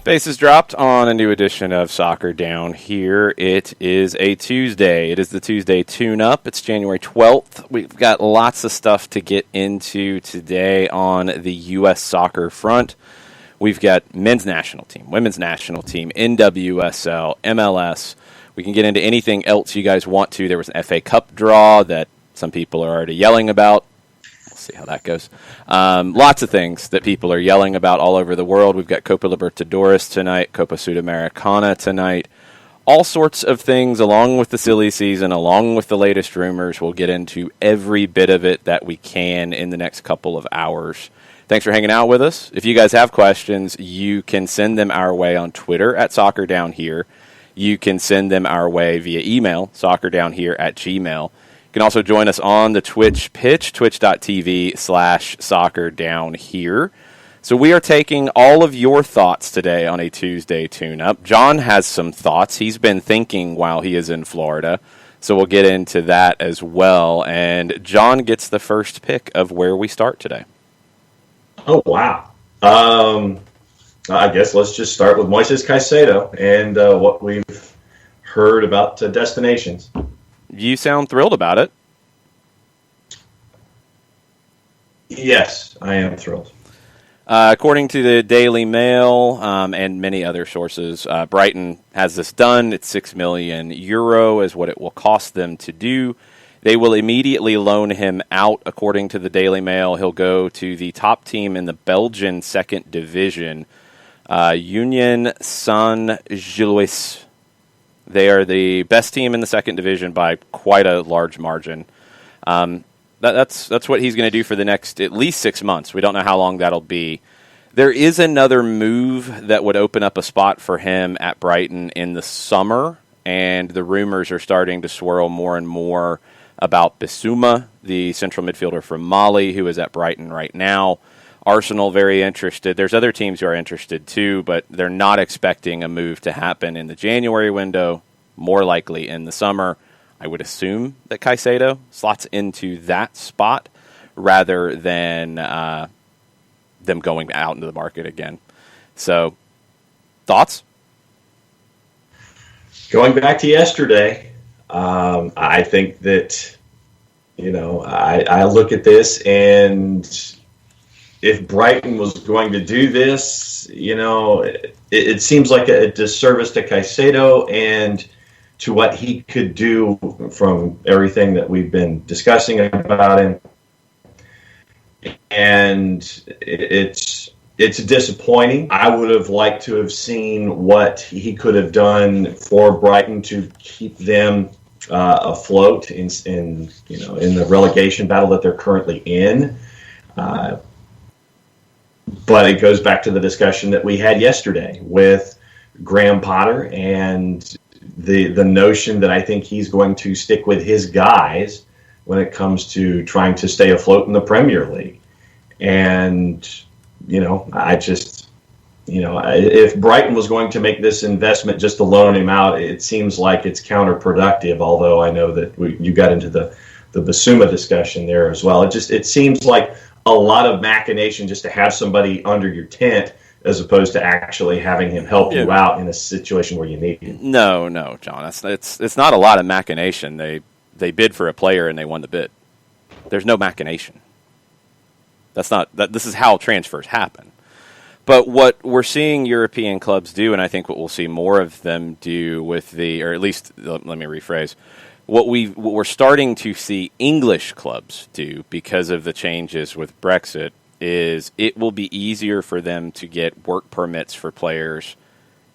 Bases dropped on a new edition of Soccer Down Here. It is a Tuesday. It is the Tuesday tune-up. It's January 12th. We've got lots of stuff to get into today on the U.S. soccer front. We've got men's national team, women's national team, NWSL, MLS. We can get into anything else you guys want to. There was an FA Cup draw that some people are already yelling about. See how that goes. Lots of things that people are yelling about all over the world. We've got Copa Libertadores tonight, Copa Sudamericana tonight. All sorts of things along with the silly season, along with the latest rumors. We'll get into every bit of it that we can in the next couple of hours. Thanks for hanging out with us. If you guys have questions, you can send them our way on Twitter at SoccerDownHere. You can send them our way via email, soccerdownhere@gmail.com. You can also join us on the Twitch pitch, twitch.tv/soccerdownhere. So we are taking all of your thoughts today on a Tuesday tune-up. John has some thoughts. He's been thinking while he is in Florida. So we'll get into that as well. And John gets the first pick of where we start today. Oh, wow. I guess let's just start with Moises Caicedo and what we've heard about destinations. You sound thrilled about it. Yes, I am thrilled. According to the Daily Mail and many other sources, Brighton has this done. It's €6 million is what it will cost them to do. They will immediately loan him out. According to the Daily Mail, he'll go to the top team in the Belgian second division, Union Saint-Gilloise. They are the best team in the second division by quite a large margin. That's what he's going to do for the next at least 6 months. We don't know how long that'll be. There is another move that would open up a spot for him at Brighton in the summer, and the rumors are starting to swirl more and more about Bissouma, the central midfielder from Mali, who is at Brighton right now. Arsenal very interested. There's other teams who are interested too, but they're not expecting a move to happen in the January window, more likely in the summer. I would assume that Caicedo slots into that spot rather than them going out into the market again. So, thoughts? Going back to yesterday, I think that, I look at this, and if Brighton was going to do this, it seems like a disservice to Caicedo and to what he could do from everything that we've been discussing about him. And it's disappointing. I would have liked to have seen what he could have done for Brighton to keep them afloat in the relegation battle that they're currently in. But it goes back to the discussion that we had yesterday with Graham Potter and the notion that I think he's going to stick with his guys when it comes to trying to stay afloat in the Premier League. And, if Brighton was going to make this investment just to loan him out, it seems like it's counterproductive, although I know that you got into the Bissouma discussion there as well. It seems like a lot of machination just to have somebody under your tent as opposed to actually having him help you out in a situation where you need him. No, John. It's not a lot of machination. They bid for a player and they won the bid. There's no machination. This is how transfers happen. But what we're seeing European clubs do, and I think what we'll see more of them do or at least, let me rephrase, what we're starting to see English clubs do because of the changes with Brexit is it will be easier for them to get work permits for players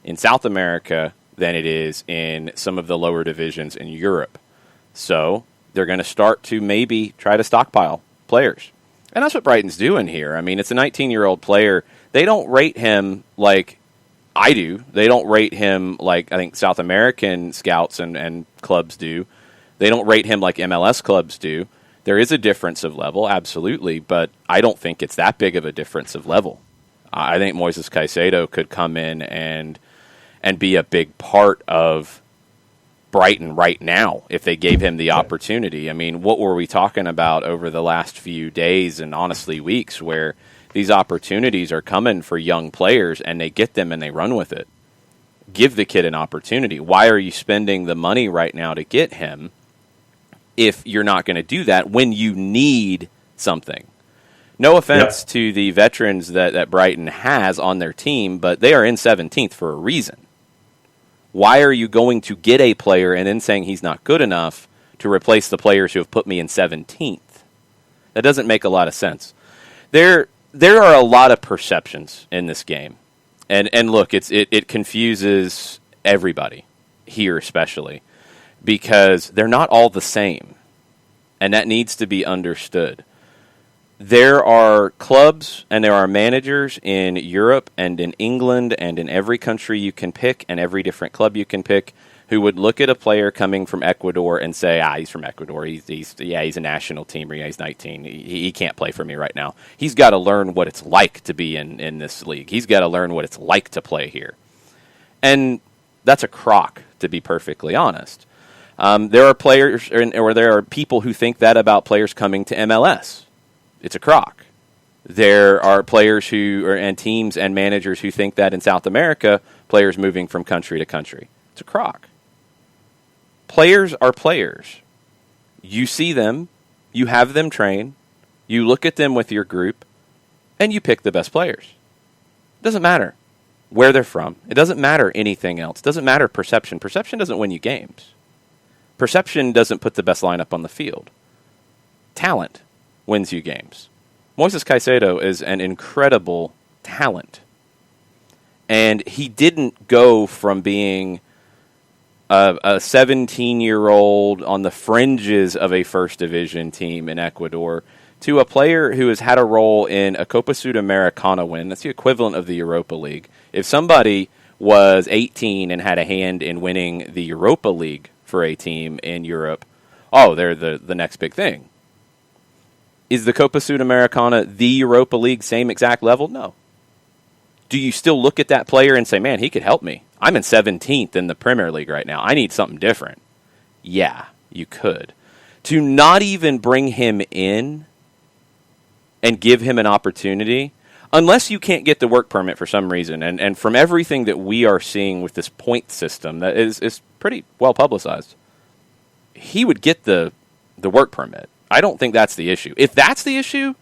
in South America than it is in some of the lower divisions in Europe. So they're going to start to maybe try to stockpile players. And that's what Brighton's doing here. I mean, it's a 19-year-old player. They don't rate him like I do. They don't rate him like I think South American scouts and clubs do. They don't rate him like MLS clubs do. There is a difference of level, absolutely, but I don't think it's that big of a difference of level. I think Moises Caicedo could come in and be a big part of Brighton right now if they gave him the opportunity. I mean, what were we talking about over the last few days and honestly weeks where these opportunities are coming for young players and they get them and they run with it? Give the kid an opportunity. Why are you spending the money right now to get him if you're not going to do that when you need something? No offense to the veterans that Brighton has on their team, but they are in 17th for a reason. Why are you going to get a player and then saying he's not good enough to replace the players who have put me in 17th? That doesn't make a lot of sense. There are a lot of perceptions in this game. And look, it confuses everybody, here especially, because they're not all the same. And that needs to be understood. There are clubs and there are managers in Europe and in England and in every country you can pick and every different club you can pick who would look at a player coming from Ecuador and say, he's from Ecuador. He's a national teamer. Yeah, he's 19. He can't play for me right now. He's got to learn what it's like to be in this league. He's got to learn what it's like to play here. And that's a crock, to be perfectly honest. There are players or there are people who think that about players coming to MLS. It's a crock. There are players and teams and managers who think that in South America, players moving from country to country. It's a crock. Players are players. You see them, you have them train, you look at them with your group, and you pick the best players. It doesn't matter where they're from. It doesn't matter anything else. It doesn't matter perception. Perception doesn't win you games. Perception doesn't put the best lineup on the field. Talent wins you games. Moises Caicedo is an incredible talent. And he didn't go from being a 17-year-old on the fringes of a first division team in Ecuador to a player who has had a role in a Copa Sudamericana win. That's the equivalent of the Europa League. If somebody was 18 and had a hand in winning the Europa League for a team in Europe, they're the next big thing. Is the Copa Sudamericana the Europa League same exact level? No. Do you still look at that player and say, man, he could help me? I'm in 17th in the Premier League right now. I need something different. Yeah, you could. To not even bring him in and give him an opportunity, unless you can't get the work permit for some reason, and from everything that we are seeing with this point system that is pretty well publicized, he would get the work permit. I don't think that's the issue. If that's the issue,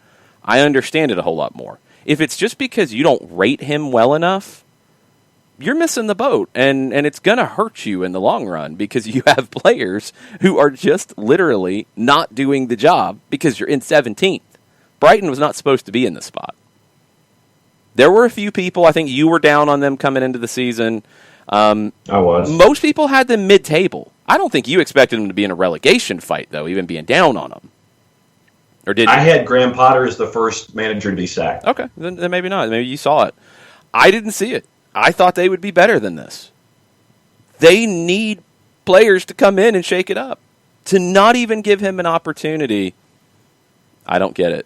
I understand it a whole lot more. If it's just because you don't rate him well enough, you're missing the boat, and it's going to hurt you in the long run because you have players who are just literally not doing the job because you're in 17th. Brighton was not supposed to be in this spot. There were a few people, I think you were down on them coming into the season. I was. Most people had them mid-table. I don't think you expected them to be in a relegation fight, though, even being down on them. Or did you? I had Graham Potter as the first manager to be sacked. Okay, then maybe not. Maybe you saw it. I didn't see it. I thought they would be better than this. They need players to come in and shake it up. To not even give him an opportunity, I don't get it.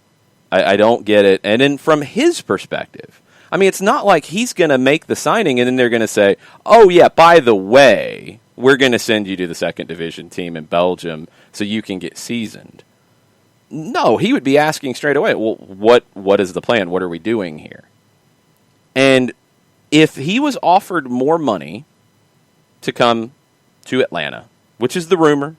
I don't get it. And then from his perspective, I mean, it's not like he's going to make the signing and then they're going to say, oh, yeah, by the way, we're going to send you to the second division team in Belgium so you can get seasoned. No, he would be asking straight away, well, what is the plan? What are we doing here? And if he was offered more money to come to Atlanta, which is the rumor,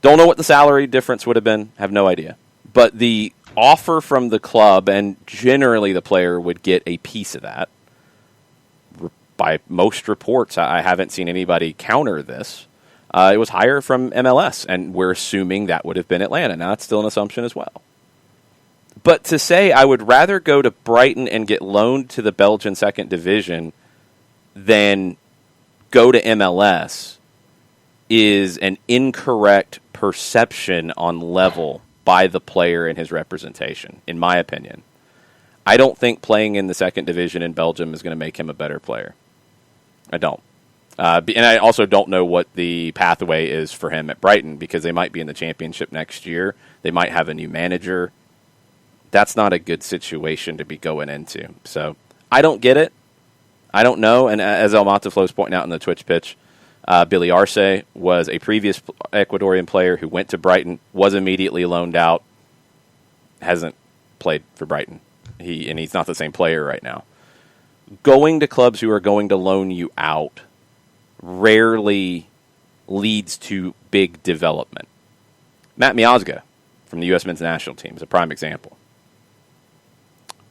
don't know what the salary difference would have been, have no idea. But the offer from the club, and generally the player would get a piece of that. By most reports, I haven't seen anybody counter this. It was higher from MLS, and we're assuming that would have been Atlanta. Now, that's still an assumption as well. But to say I would rather go to Brighton and get loaned to the Belgian second division than go to MLS is an incorrect perception on level by the player and his representation, in my opinion. I don't think playing in the second division in Belgium is going to make him a better player. I don't. And I also don't know what the pathway is for him at Brighton, because they might be in the championship next year. They might have a new manager. That's not a good situation to be going into. So I don't get it. I don't know. And as El Monteflo's pointing out in the Twitch pitch, Billy Arce was a previous Ecuadorian player who went to Brighton, was immediately loaned out, hasn't played for Brighton. He's not the same player right now. Going to clubs who are going to loan you out rarely leads to big development. Matt Miazga from the U.S. men's national team is a prime example.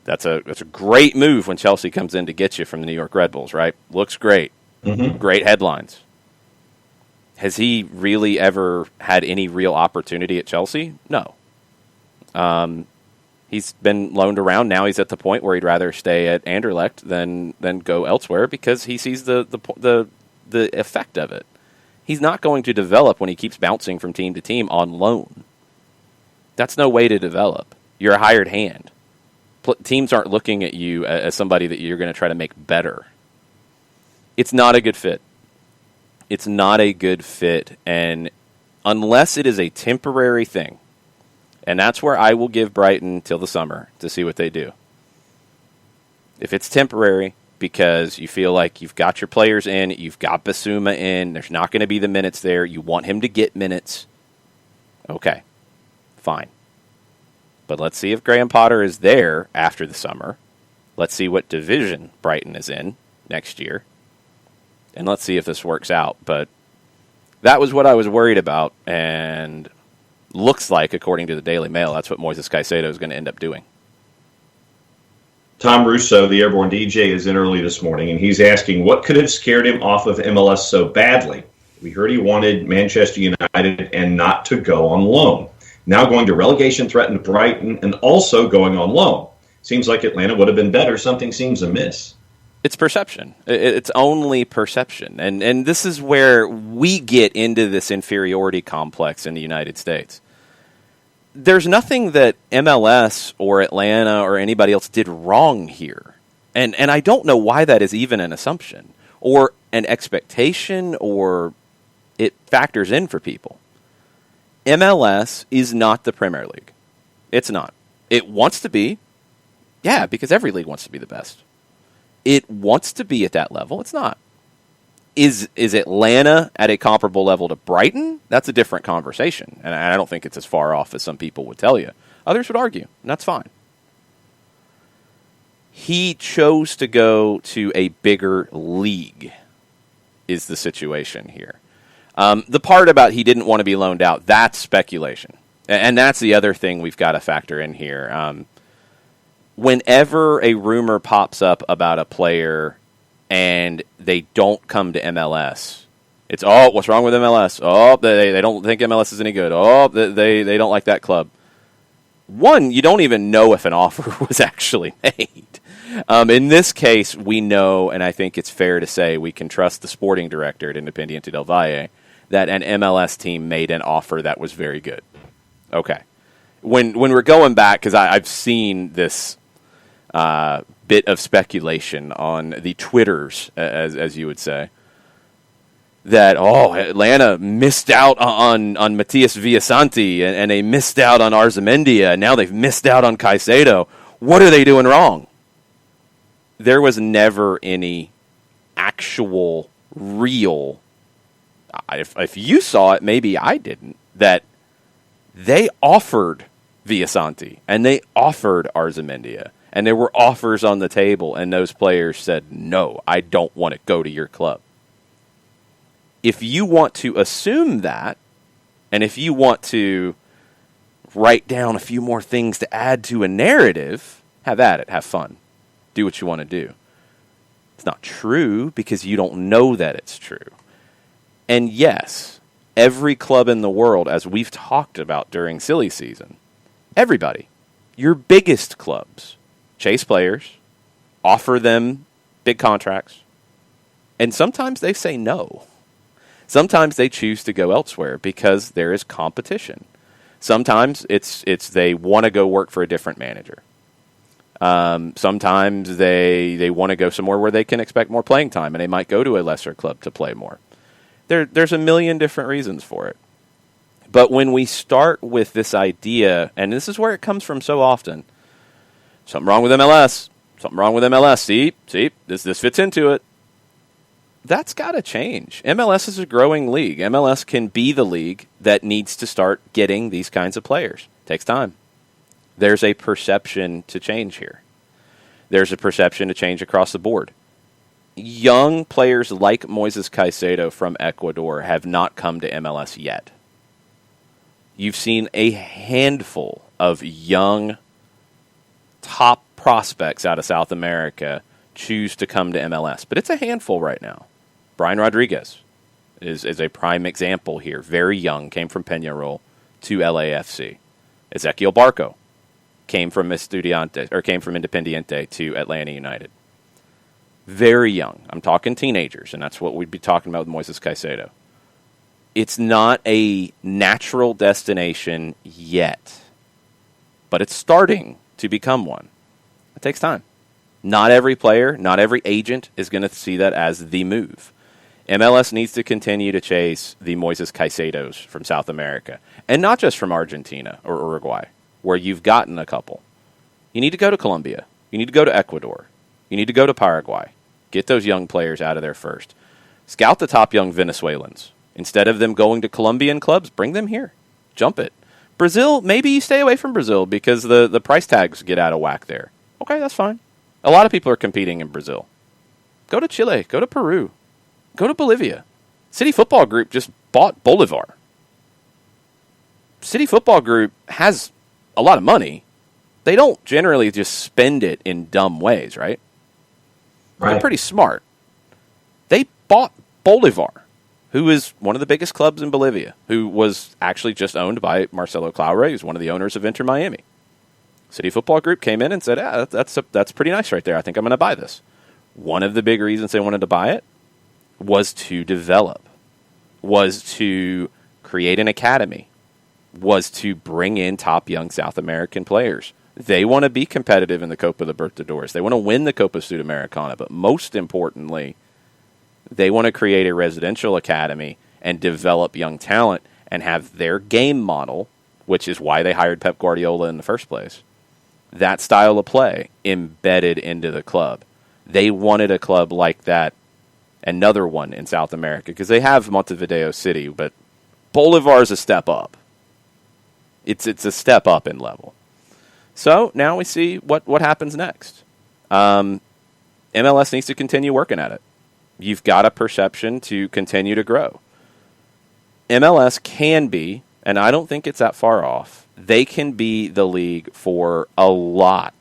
That's a great move when Chelsea comes in to get you from the New York Red Bulls, right? Looks great. Mm-hmm. Great headlines. Has he really ever had any real opportunity at Chelsea? No. He's been loaned around. Now he's at the point where he'd rather stay at Anderlecht than go elsewhere, because he sees the effect of it. He's not going to develop when he keeps bouncing from team to team on loan. That's no way to develop. You're a hired hand. Teams aren't looking at you as somebody that you're going to try to make better. It's not a good fit. It's not a good fit, and unless it is a temporary thing, and that's where I will give Brighton till the summer to see what they do. If it's temporary because you feel like you've got your players in, you've got Basuma in, there's not going to be the minutes there, you want him to get minutes, okay, fine. But let's see if Graham Potter is there after the summer. Let's see what division Brighton is in next year. And let's see if this works out. But that was what I was worried about, and looks like, according to the Daily Mail, that's what Moises Caicedo is going to end up doing. Tom Russo, the Airborne DJ, is in early this morning, and he's asking what could have scared him off of MLS so badly. We heard he wanted Manchester United and not to go on loan. Now going to relegation-threatened Brighton and also going on loan. Seems like Atlanta would have been better. Something seems amiss. It's perception. It's only perception. And this is where we get into this inferiority complex in the United States. There's nothing that MLS or Atlanta or anybody else did wrong here. And I don't know why that is even an assumption or an expectation, or it factors in for people. MLS is not the Premier League. It's not. It wants to be. Yeah, because every league wants to be the best. It wants to be at that level. It's not. Is Atlanta at a comparable level to Brighton? That's a different conversation. And I don't think it's as far off as some people would tell you. Others would argue, and that's fine. He chose to go to a bigger league is the situation here. The part about he didn't want to be loaned out, that's speculation. And that's the other thing we've got to factor in here. Whenever a rumor pops up about a player and they don't come to MLS, it's, oh, what's wrong with MLS? Oh, they don't think MLS is any good. Oh, they don't like that club. One, you don't even know if an offer was actually made. In this case, we know, and I think it's fair to say we can trust the sporting director at Independiente del Valle, that an MLS team made an offer that was very good. Okay. When we're going back, because I've seen this bit of speculation on the Twitters, as you would say, that, Atlanta missed out on Matias Villasanti, and they missed out on Arzamendia, and now they've missed out on Caicedo. What are they doing wrong? There was never any actual, real, if you saw it, maybe I didn't, that they offered Villasanti, and they offered Arzamendia, and there were offers on the table, and those players said, no, I don't want to go to your club. If you want to assume that, and if you want to write down a few more things to add to a narrative, have at it, have fun. Do what you want to do. It's not true because you don't know that it's true. And yes, every club in the world, as we've talked about during silly season, everybody, your biggest clubs, chase players, offer them big contracts, and sometimes they say no. Sometimes they choose to go elsewhere because there is competition. Sometimes it's they want to go work for a different manager. Sometimes they want to go somewhere where they can expect more playing time, and they might go to a lesser club to play more. There's a million different reasons for it. But when we start with this idea, and this is where it comes from so often, something wrong with MLS. Something wrong with MLS. See, this fits into it. That's got to change. MLS is a growing league. MLS can be the league that needs to start getting these kinds of players. It takes time. There's a perception to change here. There's a perception to change across the board. Young players like Moises Caicedo from Ecuador have not come to MLS yet. You've seen a handful of young top prospects out of South America choose to come to MLS, but it's a handful right now. Brian Rodriguez is a prime example here. Very young, came from Peñarol to LAFC. Ezequiel Barco came from Independiente to Atlanta United. Very young. I'm talking teenagers, and that's what we'd be talking about with Moises Caicedo. It's not a natural destination yet, but it's starting to become one. It takes time. Not every player, not every agent is going to see that as the move. MLS needs to continue to chase the Moises Caicedos from South America, and not just from Argentina or Uruguay, where you've gotten a couple. You need to go to Colombia. You need to go to Ecuador. You need to go to Paraguay. Get those young players out of there first. Scout the top young Venezuelans. Instead of them going to Colombian clubs, bring them here. Jump it. Brazil, maybe you stay away from Brazil because the price tags get out of whack there. Okay, that's fine. A lot of people are competing in Brazil. Go to Chile. Go to Peru. Go to Bolivia. City Football Group just bought Bolivar. City Football Group has a lot of money. They don't generally just spend it in dumb ways, right? They're pretty smart. They bought Bolivar, who is one of the biggest clubs in Bolivia, who was actually just owned by Marcelo Claure, who's one of the owners of Inter Miami. City Football Group came in and said, that's pretty nice right there. I think I'm going to buy this. One of the big reasons they wanted to buy it was to develop, was to create an academy, was to bring in top young South American players. They want to be competitive in the Copa Libertadores. They want to win the Copa Sudamericana, but most importantly, they want to create a residential academy and develop young talent and have their game model, which is why they hired Pep Guardiola in the first place, that style of play embedded into the club. They wanted a club like that, another one in South America, because they have Montevideo City, but Bolivar is a step up. It's a step up in level. So now we see what happens next. MLS needs to continue working at it. You've got a perception to continue to grow. MLS can be, and I don't think it's that far off, they can be the league for a lot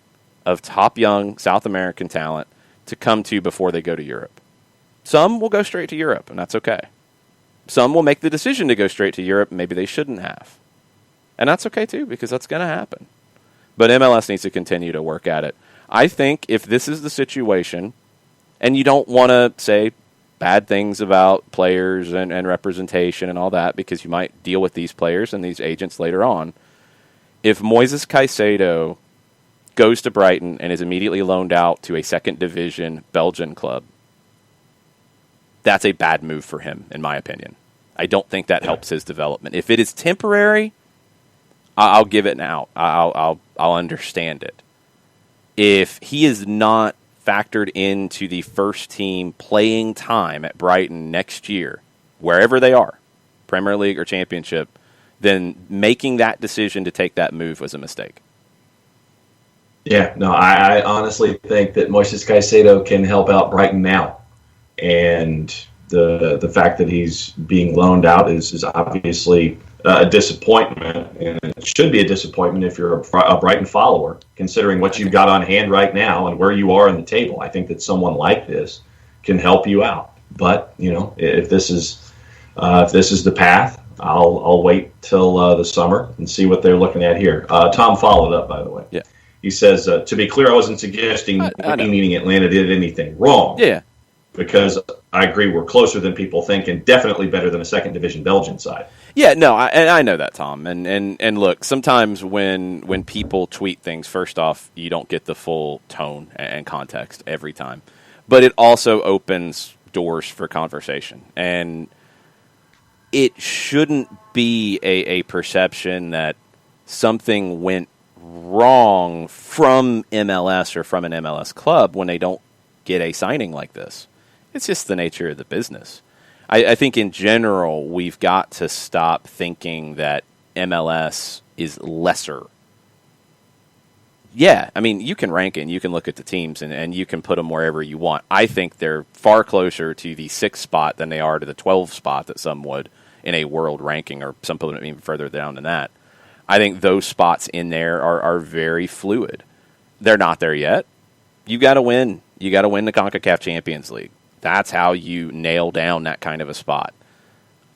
of top young South American talent to come to before they go to Europe. Some will go straight to Europe, and that's okay. Some will make the decision to go straight to Europe, maybe they shouldn't have. And that's okay too, because that's going to happen. But MLS needs to continue to work at it. I think if this is the situation, and you don't want to say bad things about players and representation and all that, because you might deal with these players and these agents later on, if Moises Caicedo goes to Brighton and is immediately loaned out to a second division Belgian club, that's a bad move for him, in my opinion. I don't think that helps his development. If it is temporary, I'll give it an out. I'll understand it. If he is not factored into the first team playing time at Brighton next year, wherever they are, Premier League or Championship, then making that decision to take that move was a mistake. Yeah, no, I honestly think that Moises Caicedo can help out Brighton now. And the fact that he's being loaned out is obviously a disappointment, and it should be a disappointment if you're a Brighton follower, considering what you've got on hand right now and where you are in the table. I think that someone like this can help you out. But if this is the path, I'll wait till the summer and see what they're looking at here. Tom followed up, by the way. Yeah. He says, to be clear, I wasn't suggesting meaning Atlanta did anything wrong. Yeah. Because I agree we're closer than people think, and definitely better than a second division Belgian side. Yeah, no, I know that, Tom. And look, sometimes when people tweet things, first off, you don't get the full tone and context every time. But it also opens doors for conversation. And it shouldn't be a perception that something went wrong from MLS or from an MLS club when they don't get a signing like this. It's just the nature of the business. I think in general, we've got to stop thinking that MLS is lesser. Yeah, I mean, you can rank it and you can look at the teams and you can put them wherever you want. I think they're far closer to the 6th spot than they are to the 12th spot that some would in a world ranking, or some put them even further down than that. I think those spots in there are very fluid. They're not there yet. You got to win. You got to win the CONCACAF Champions League. That's how you nail down that kind of a spot.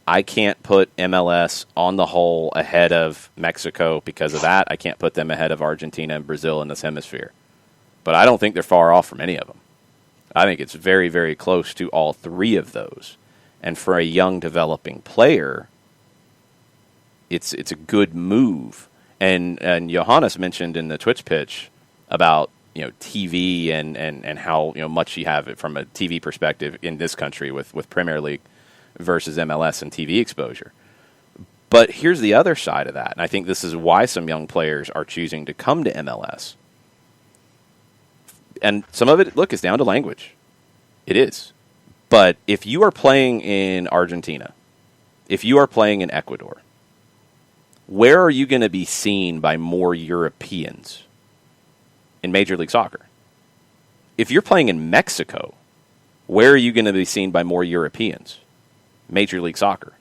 I can't put MLS on the whole ahead of Mexico because of that. I can't put them ahead of Argentina and Brazil in this hemisphere. But I don't think they're far off from any of them. I think it's very, very close to all three of those. And for a young developing player, it's a good move. And Johannes mentioned in the Twitch pitch about TV and how much you have it from a TV perspective in this country with Premier League versus MLS and TV exposure. But here's the other side of that, and I think this is why some young players are choosing to come to MLS. And some of it, look, is down to language. It is. But if you are playing in Argentina, if you are playing in Ecuador, where are you going to be seen by more Europeans in Major League Soccer? If you're playing in Mexico, where are you going to be seen by more Europeans? Major League Soccer.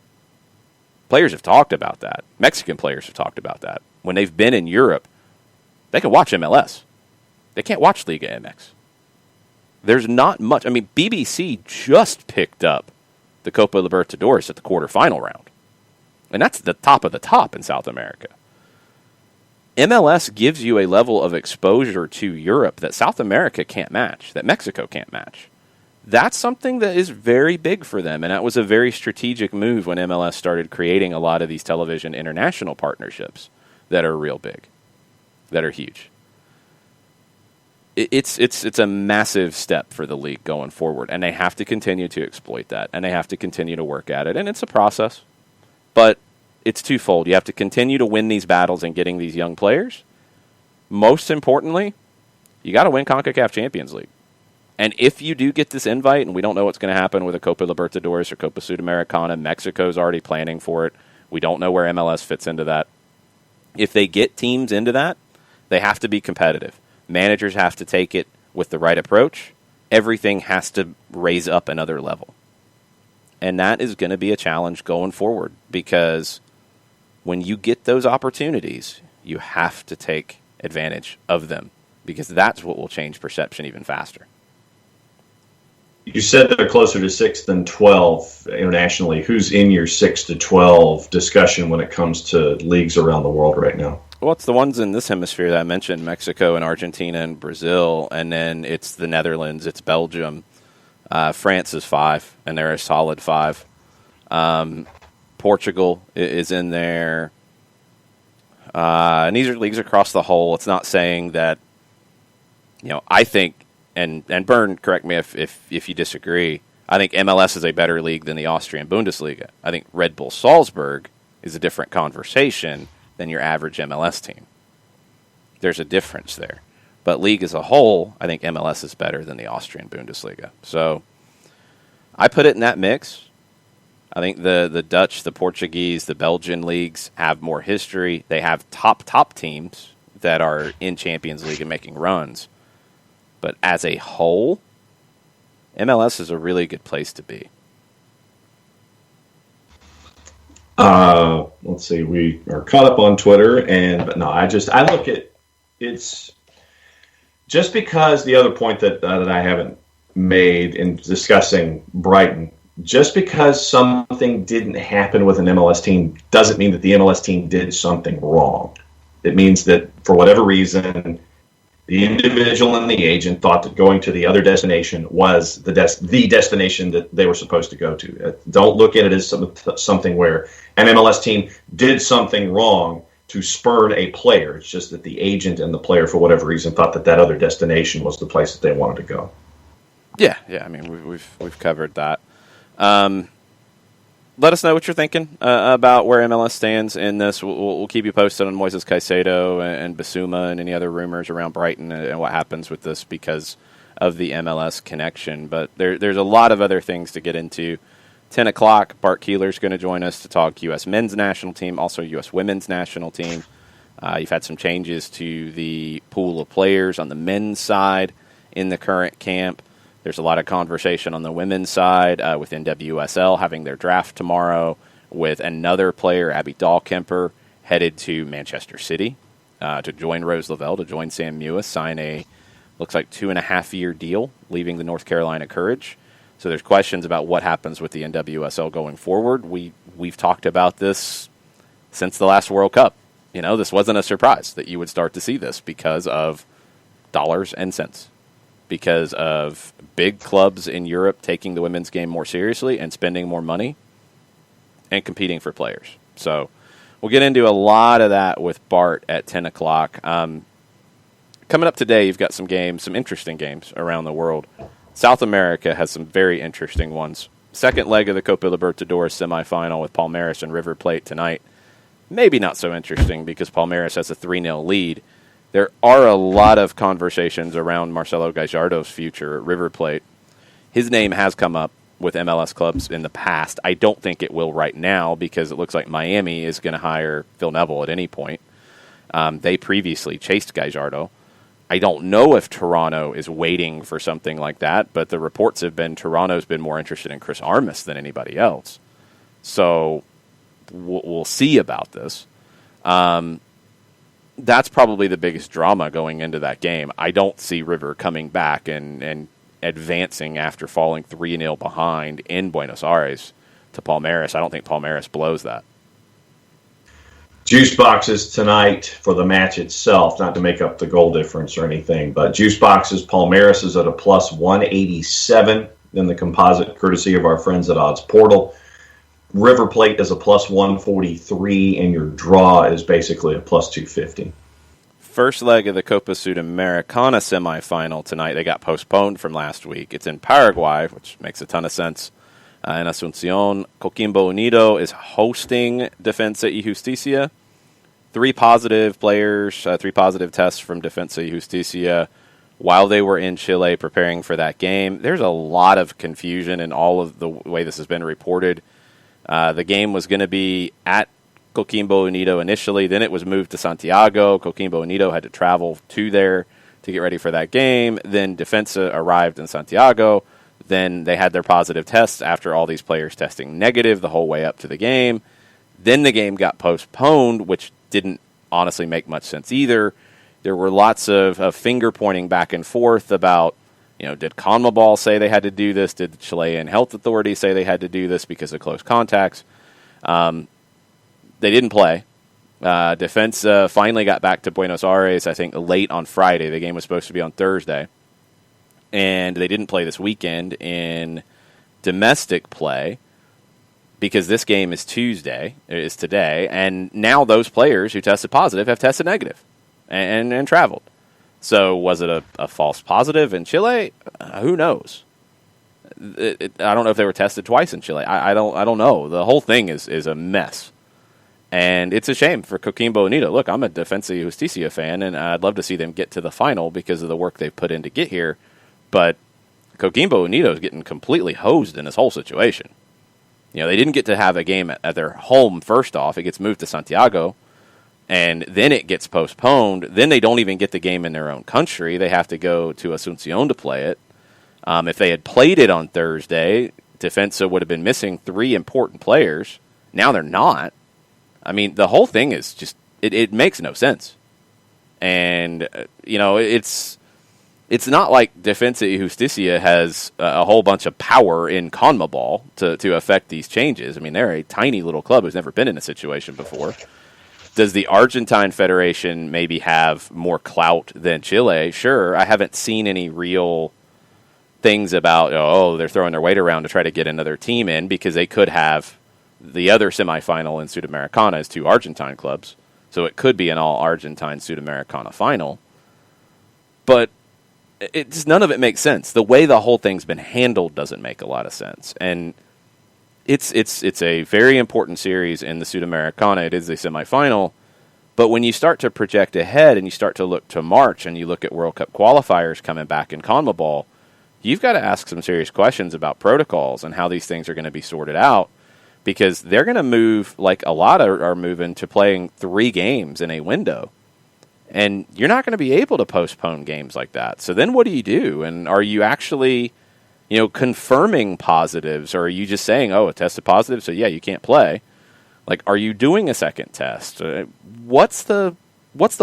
Players have talked about that. Mexican players have talked about that. When they've been in Europe, they can watch MLS. They can't watch Liga MX. There's not much. I mean, BBC just picked up the Copa Libertadores at the quarterfinal round. And that's the top of the top in South America. MLS gives you a level of exposure to Europe that South America can't match, that Mexico can't match. That's something that is very big for them, and that was a very strategic move when MLS started creating a lot of these television international partnerships that are real big, that are huge. It's a massive step for the league going forward, and they have to continue to exploit that, and they have to continue to work at it, and it's a process. But it's twofold. You have to continue to win these battles and getting these young players. Most importantly, you got to win CONCACAF Champions League. And if you do get this invite, and we don't know what's going to happen with a Copa Libertadores or Copa Sudamericana, Mexico's already planning for it. We don't know where MLS fits into that. If they get teams into that, they have to be competitive. Managers have to take it with the right approach. Everything has to raise up another level. And that is going to be a challenge going forward, because when you get those opportunities, you have to take advantage of them, because that's what will change perception even faster. You said they're closer to 6 than 12 internationally. Who's in your 6 to 12 discussion when it comes to leagues around the world right now? Well, it's the ones in this hemisphere that I mentioned, Mexico and Argentina and Brazil, and then it's the Netherlands, it's Belgium. France is 5, and they're a solid 5. Portugal is in there. And these are leagues across the whole. It's not saying that, I think, and Bern, correct me if you disagree, I think MLS is a better league than the Austrian Bundesliga. I think Red Bull Salzburg is a different conversation than your average MLS team. There's a difference there. But league as a whole, I think MLS is better than the Austrian Bundesliga. So I put it in that mix. I think the Dutch, the Portuguese, the Belgian leagues have more history. They have top teams that are in Champions League and making runs. But as a whole, MLS is a really good place to be. Let's see. We are caught up on Twitter, but no, I look at it's just because the other point that I haven't made in discussing Brighton. Just because something didn't happen with an MLS team doesn't mean that the MLS team did something wrong. It means that for whatever reason, The individual and the agent thought that going to the other destination was the destination that they were supposed to go to. Don't look at it as something where an MLS team did something wrong to spurn a player. It's just that the agent and the player, for whatever reason, thought that other destination was the place that they wanted to go. Yeah. I mean, we've covered that. Let us know what you're thinking about where MLS stands in this. We'll keep you posted on Moises Caicedo and Basuma and any other rumors around Brighton and what happens with this because of the MLS connection. But there's a lot of other things to get into. 10 o'clock, Bart Keeler's going to join us to talk U.S. men's national team, also U.S. women's national team. You've had some changes to the pool of players on the men's side in the current camp. There's a lot of conversation on the women's side with NWSL having their draft tomorrow, with another player, Abby Dahlkemper, headed to Manchester City to join Rose Lavelle, to join Sam Mewis, sign a, looks like 2.5-year deal, leaving the North Carolina Courage. So there's questions about what happens with the NWSL going forward. We've talked about this since the last World Cup. This wasn't a surprise that you would start to see this because of dollars and cents. Because of big clubs in Europe taking the women's game more seriously and spending more money and competing for players. So we'll get into a lot of that with Bart at 10 o'clock. Coming up today, you've got some interesting games around the world. South America has some very interesting ones. Second leg of the Copa Libertadores semifinal with Palmeiras and River Plate tonight. Maybe not so interesting because Palmeiras has a 3-0 lead. There are a lot of conversations around Marcelo Gallardo's future at River Plate. His name has come up with MLS clubs in the past. I don't think it will right now because it looks like Miami is going to hire Phil Neville at any point. They previously chased Gallardo. I don't know if Toronto is waiting for something like that, but the reports have been Toronto's been more interested in Chris Armas than anybody else. So we'll see about this. That's probably the biggest drama going into that game. I don't see River coming back and advancing after falling 3-0 behind in Buenos Aires to Palmeiras. I don't think Palmeiras blows that. Juice boxes tonight for the match itself, not to make up the goal difference or anything, but juice boxes, Palmeiras is at a plus 187 in the composite, courtesy of our friends at Odds Portal. River Plate is a plus 143, and your draw is basically a plus 250. First leg of the Copa Sudamericana semifinal tonight. They got postponed from last week. It's in Paraguay, which makes a ton of sense. In Asunción, Coquimbo Unido is hosting Defensa y Justicia. 3 positive players, 3 positive tests from Defensa y Justicia while they were in Chile preparing for that game. There's a lot of confusion in all of the way this has been reported. The game was going to be at Coquimbo Unido initially. Then it was moved to Santiago. Coquimbo Unido had to travel to there to get ready for that game. Then Defensa arrived in Santiago. Then they had their positive tests after all these players testing negative the whole way up to the game. Then the game got postponed, which didn't honestly make much sense either. There were lots of finger-pointing back and forth about, did CONMEBOL say they had to do this? Did the Chilean health authorities say they had to do this because of close contacts? They didn't play. Defensa finally got back to Buenos Aires, I think, late on Friday. The game was supposed to be on Thursday. And they didn't play this weekend in domestic play because this game is today. And now those players who tested positive have tested negative and traveled. So was it a false positive in Chile? Who knows? I don't know if they were tested twice in Chile. I don't know. The whole thing is a mess. And it's a shame for Coquimbo Unido. Look, I'm a Defensa y Justicia fan, and I'd love to see them get to the final because of the work they've put in to get here. But Coquimbo Unido is getting completely hosed in this whole situation. They didn't get to have a game at their home first off. It gets moved to Santiago. And then it gets postponed. Then they don't even get the game in their own country. They have to go to Asunción to play it. If they had played it on Thursday, Defensa would have been missing 3 important players. Now they're not. I mean, the whole thing is just, it makes no sense. And, it's not like Defensa y Justicia has a whole bunch of power in CONMEBOL to affect these changes. I mean, they're a tiny little club who's never been in a situation before. Does the Argentine Federation maybe have more clout than Chile? Sure. I haven't seen any real things about, they're throwing their weight around to try to get another team in, because they could have the other semifinal in Sudamericana as 2 Argentine clubs. So it could be an all-Argentine Sudamericana final. But none of it makes sense. The way the whole thing's been handled doesn't make a lot of sense. And it's a very important series in the Sudamericana. It is a semifinal. But when you start to project ahead and you start to look to March and you look at World Cup qualifiers coming back in CONMEBOL, you've got to ask some serious questions about protocols and how these things are going to be sorted out, because they're going to move, like a lot are moving, to playing 3 games in a window. And you're not going to be able to postpone games like that. So then what do you do? And are you actually, confirming positives, or are you just saying, it tested positive, so yeah, you can't play? Like, are you doing a second test? What's the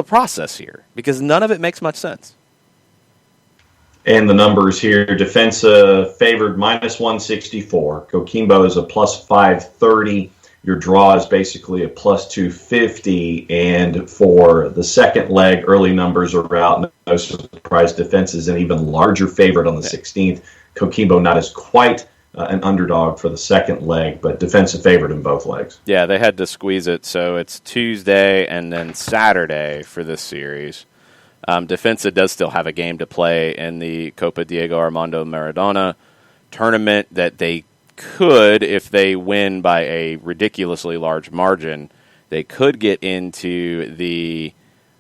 process here? Because none of it makes much sense. And the numbers here: Defensa favored -164. Coquimbo is a +530. Your draw is basically a +250. And for the second leg, early numbers are out. No surprise, Defensa is an even larger favorite on the 16th. Coquimbo not as quite an underdog for the second leg, but Defensa favored in both legs. Yeah, they had to squeeze it, so it's Tuesday and then Saturday for this series. Defensa does still have a game to play in the Copa Diego Armando Maradona tournament that they could, if they win by a ridiculously large margin, they could get into the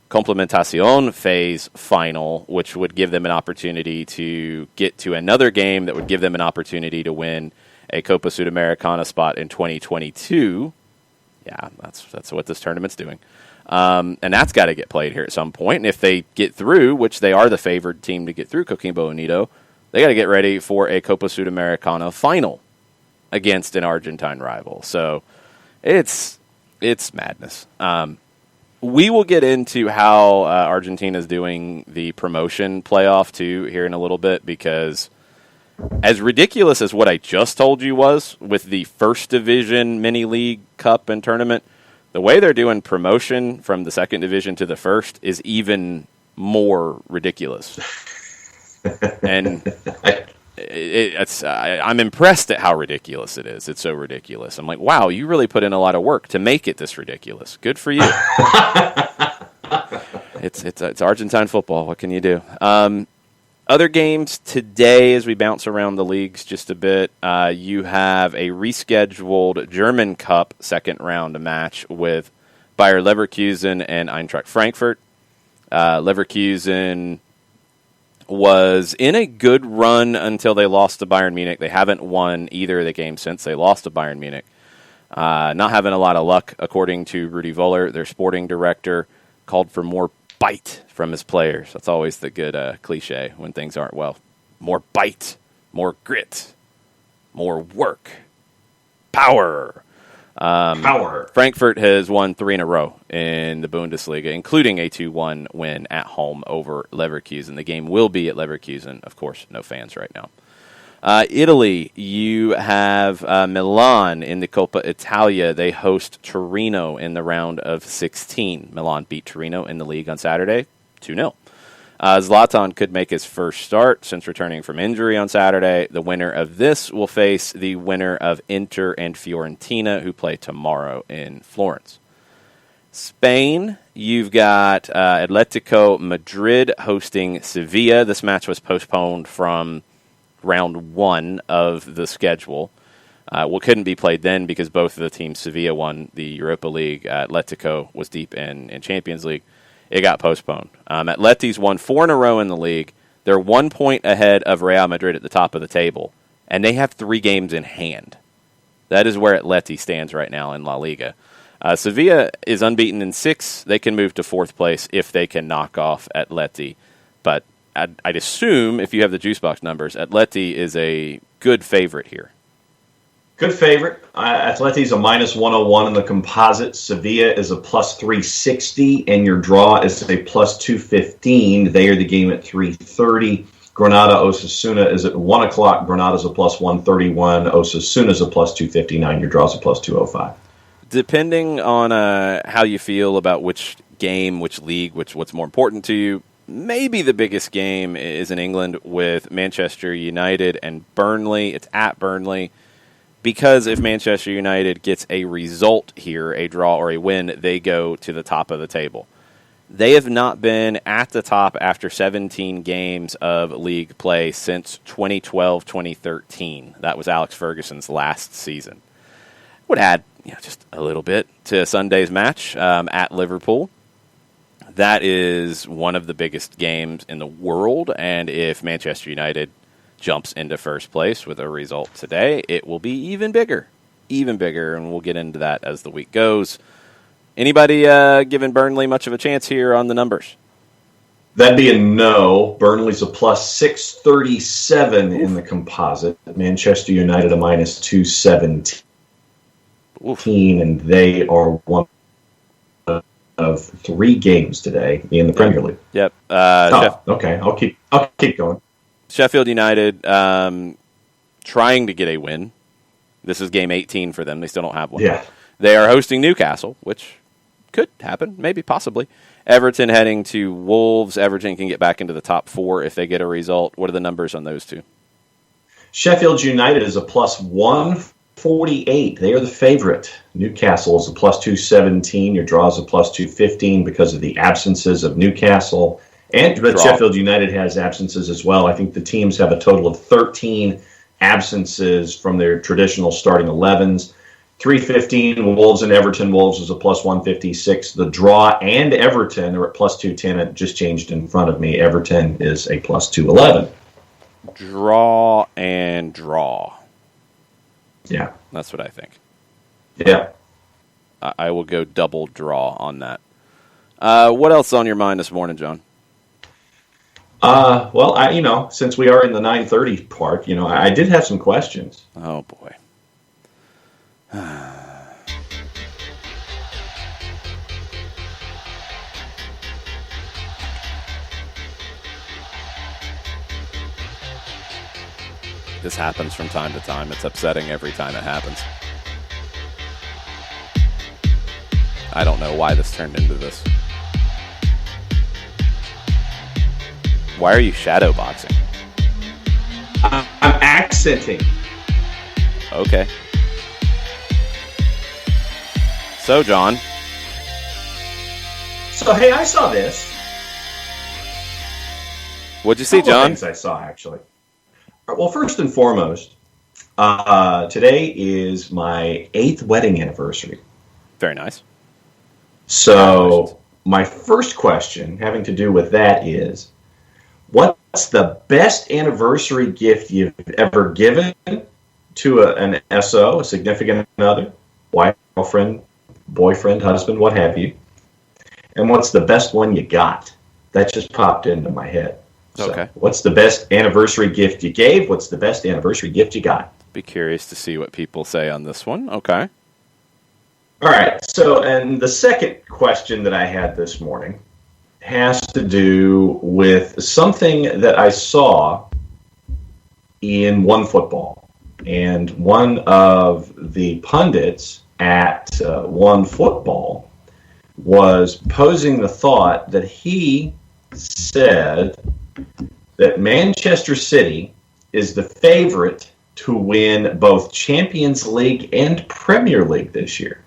Complementación phase final, which would give them an opportunity to get to another game that would give them an opportunity to win a Copa Sudamericana spot in 2022. Yeah, that's what this tournament's doing. And that's got to get played here at some point. And if they get through, which they are the favored team to get through Coquimbo Unido, they got to get ready for a Copa Sudamericana final against an Argentine rival. So it's madness. We will get into how Argentina is doing the promotion playoff, too, here in a little bit, because as ridiculous as what I just told you was with the First Division Mini-League Cup and tournament, the way they're doing promotion from the Second Division to the First is even more ridiculous. And I'm impressed at how ridiculous it is. It's so ridiculous. I'm like, wow, you really put in a lot of work to make it this ridiculous. Good for you. It's Argentine football. What can you do? Other games today, as we bounce around the leagues just a bit, you have a rescheduled German Cup second round match with Bayer Leverkusen and Eintracht Frankfurt. Leverkusen was in a good run until they lost to Bayern Munich. They haven't won either of the games since they lost to Bayern Munich. Not having a lot of luck, according to Rudi Völler, their sporting director, called for more bite from his players. That's always the good cliche when things aren't well. More bite, more grit, more work, power. Power. Frankfurt has won 3 in a row in the Bundesliga, including a 2-1 win at home over Leverkusen. The game will be at Leverkusen. Of course, no fans right now. Italy, you have Milan in the Coppa Italia. They host Torino in the round of 16. Milan beat Torino in the league on Saturday, 2-0. Zlatan could make his first start since returning from injury on Saturday. The winner of this will face the winner of Inter and Fiorentina, who play tomorrow in Florence. Spain, you've got Atletico Madrid hosting Sevilla. This match was postponed from round 1 of the schedule. Couldn't be played then because both of the teams, Sevilla won the Europa League. Atletico was deep in Champions League. It got postponed. Atleti's won 4 in a row in the league. They're 1 point ahead of Real Madrid at the top of the table, and they have 3 games in hand. That is where Atleti stands right now in La Liga. Sevilla is unbeaten in 6. They can move to 4th place if they can knock off Atleti. But I'd assume, if you have the juice box numbers, Atleti is a good favorite here. Good favorite. Atleti's a -101 in the composite. Sevilla is a +360, and your draw is a +215. They are the game at 3:30. Granada Osasuna is at 1 o'clock. Granada's a +131. Osasuna's a +259. Your draw's a +205. Depending on how you feel about which game, which league, what's more important to you, maybe the biggest game is in England with Manchester United and Burnley. It's at Burnley. Because if Manchester United gets a result here, a draw or a win, they go to the top of the table. They have not been at the top after 17 games of league play since 2012-2013. That was Alex Ferguson's last season. Would add just a little bit to Sunday's match at Liverpool. That is one of the biggest games in the world, and if Manchester United jumps into first place with a result today, it will be even bigger, and we'll get into that as the week goes. Anybody giving Burnley much of a chance here on the numbers? That'd be a no. Burnley's a plus 637 in the composite. Manchester United a minus 217. Oof. And they are one of 3 games today in the Premier League. Yep. Okay. I'll keep going. Sheffield United trying to get a win. This is game 18 for them. They still don't have one. Yeah. They are hosting Newcastle, which could happen, maybe, possibly. Everton heading to Wolves. Everton can get back into the top 4 if they get a result. What are the numbers on those two? Sheffield United is a plus 148. They are the favorite. Newcastle is a plus 217. Your draw is a plus 215 because of the absences of Newcastle. But Sheffield United has absences as well. I think the teams have a total of 13 absences from their traditional starting 11s. 315, Wolves and Everton. Wolves is a plus 156. The draw and Everton are at plus 210. It just changed in front of me. Everton is a plus 211. Draw and draw. Yeah. That's what I think. Yeah. I will go double draw on that. What else is on your mind this morning, John? Well, since we are in the 9:30 part, I did have some questions. Oh, boy. This happens from time to time. It's upsetting every time it happens. I don't know why this turned into this. Why are you shadow boxing? I'm accenting. Okay. So, John. So, hey, I saw this. What'd you see, John? Things I saw, actually. Well, first and foremost, today is my 8th wedding anniversary. Very nice. So, my first question having to do with that is, what's the best anniversary gift you've ever given to an SO, a significant other, wife, girlfriend, boyfriend, husband, what have you? And what's the best one you got? That just popped into my head. So, okay. What's the best anniversary gift you gave? What's the best anniversary gift you got? Be curious to see what people say on this one. Okay. All right. So, and the second question that I had this morning has to do with something that I saw in OneFootball. And one of the pundits at OneFootball was posing the thought that he said that Manchester City is the favorite to win both Champions League and Premier League this year.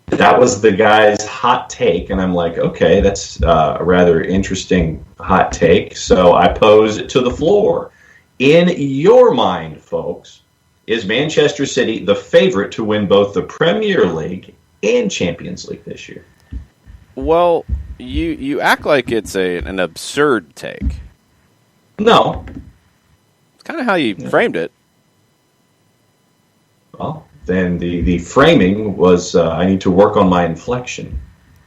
That was the guy's hot take, and I'm like, okay, that's a rather interesting hot take. So I pose it to the floor. In your mind, folks, is Manchester City the favorite to win both the Premier League and Champions League this year? Well, you act like it's an absurd take. No. It's kind of how you framed it. Well, then the framing was I need to work on my inflection.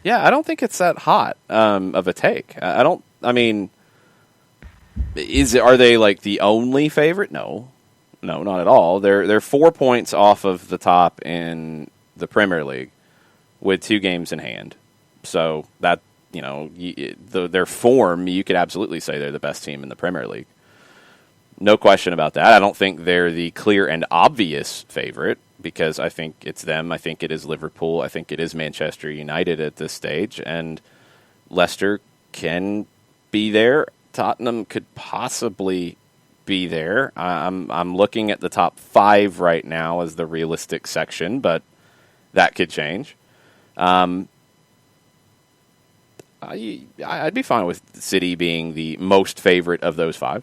Yeah, I don't think it's that hot of a take. Are they like the only favorite? No, not at all. They're 4 points off of the top in the Premier League with 2 games in hand. So that, their form, you could absolutely say they're the best team in the Premier League. No question about that. I don't think they're the clear and obvious favorite because I think it's them. I think it is Liverpool. I think it is Manchester United at this stage. And Leicester can be there. Tottenham could possibly be there. I'm looking at the top 5 right now as the realistic section, but that could change. I'd be fine with City being the most favorite of those 5.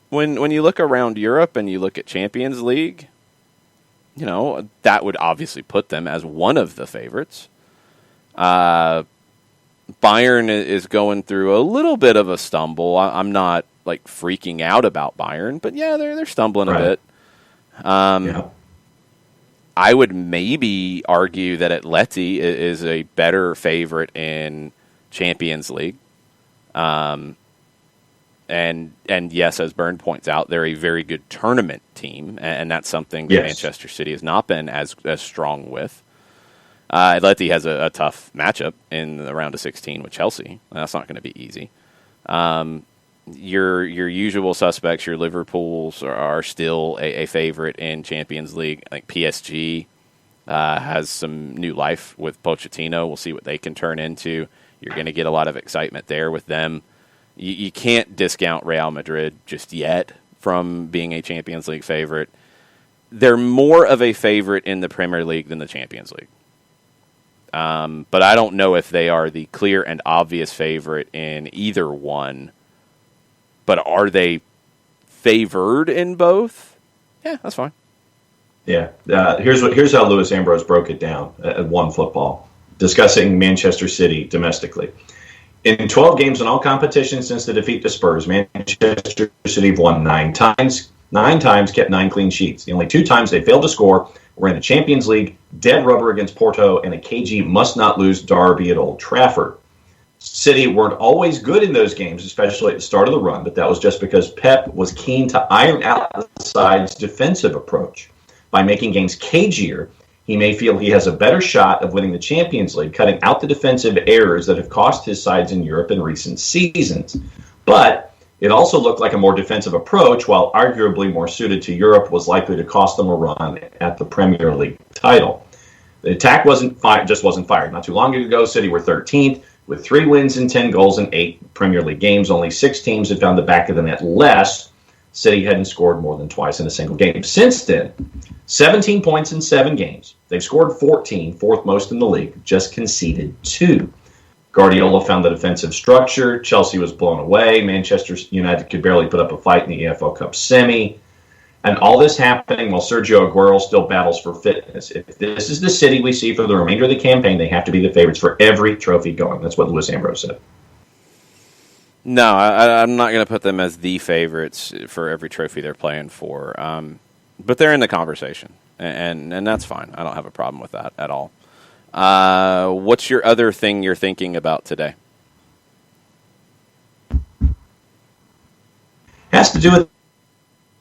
When you look around Europe and you look at Champions League, that would obviously put them as one of the favorites. Bayern is going through a little bit of a stumble. I'm not like freaking out about Bayern, but yeah, they're stumbling a bit. I would maybe argue that Atleti is a better favorite in Champions League. And yes, as Byrne points out, they're a very good tournament team, and that's something that Manchester City has not been as strong with. Atleti has a tough matchup in the round of 16 with Chelsea. That's not going to be easy. Your usual suspects, your Liverpools, are still a favorite in Champions League. I think PSG has some new life with Pochettino. We'll see what they can turn into. You're going to get a lot of excitement there with them. You can't discount Real Madrid just yet from being a Champions League favorite. They're more of a favorite in the Premier League than the Champions League. But I don't know if they are the clear and obvious favorite in either one. But are they favored in both? Yeah, that's fine. Yeah. Here's how Lewis Ambrose broke it down at One Football, discussing Manchester City domestically. In 12 games in all competitions since the defeat to Spurs, Manchester City have won 9 times. 9 times, kept 9 clean sheets. The only 2 times they failed to score were in the Champions League, dead rubber against Porto, and a KG must-not-lose derby at Old Trafford. City weren't always good in those games, especially at the start of the run, but that was just because Pep was keen to iron out the side's defensive approach. By making games cagier, he may feel he has a better shot of winning the Champions League, cutting out the defensive errors that have cost his sides in Europe in recent seasons. But it also looked like a more defensive approach, while arguably more suited to Europe, was likely to cost them a run at the Premier League title. The attack wasn't fired. Not too long ago, City were 13th, with 3 wins and 10 goals in 8 Premier League games. Only 6 teams had found the back of the net less. City hadn't scored more than twice in a single game. Since then, 17 points in 7 games. They've scored 14, 4th most in the league, just conceded 2. Guardiola found the defensive structure. Chelsea was blown away. Manchester United could barely put up a fight in the EFL Cup semi. And all this happening while Sergio Aguero still battles for fitness. If this is the City we see for the remainder of the campaign, they have to be the favorites for every trophy going. That's what Lewis Ambrose said. No, I'm not going to put them as the favorites for every trophy they're playing for. But they're in the conversation, and that's fine. I don't have a problem with that at all. What's your other thing you're thinking about today? Has to do with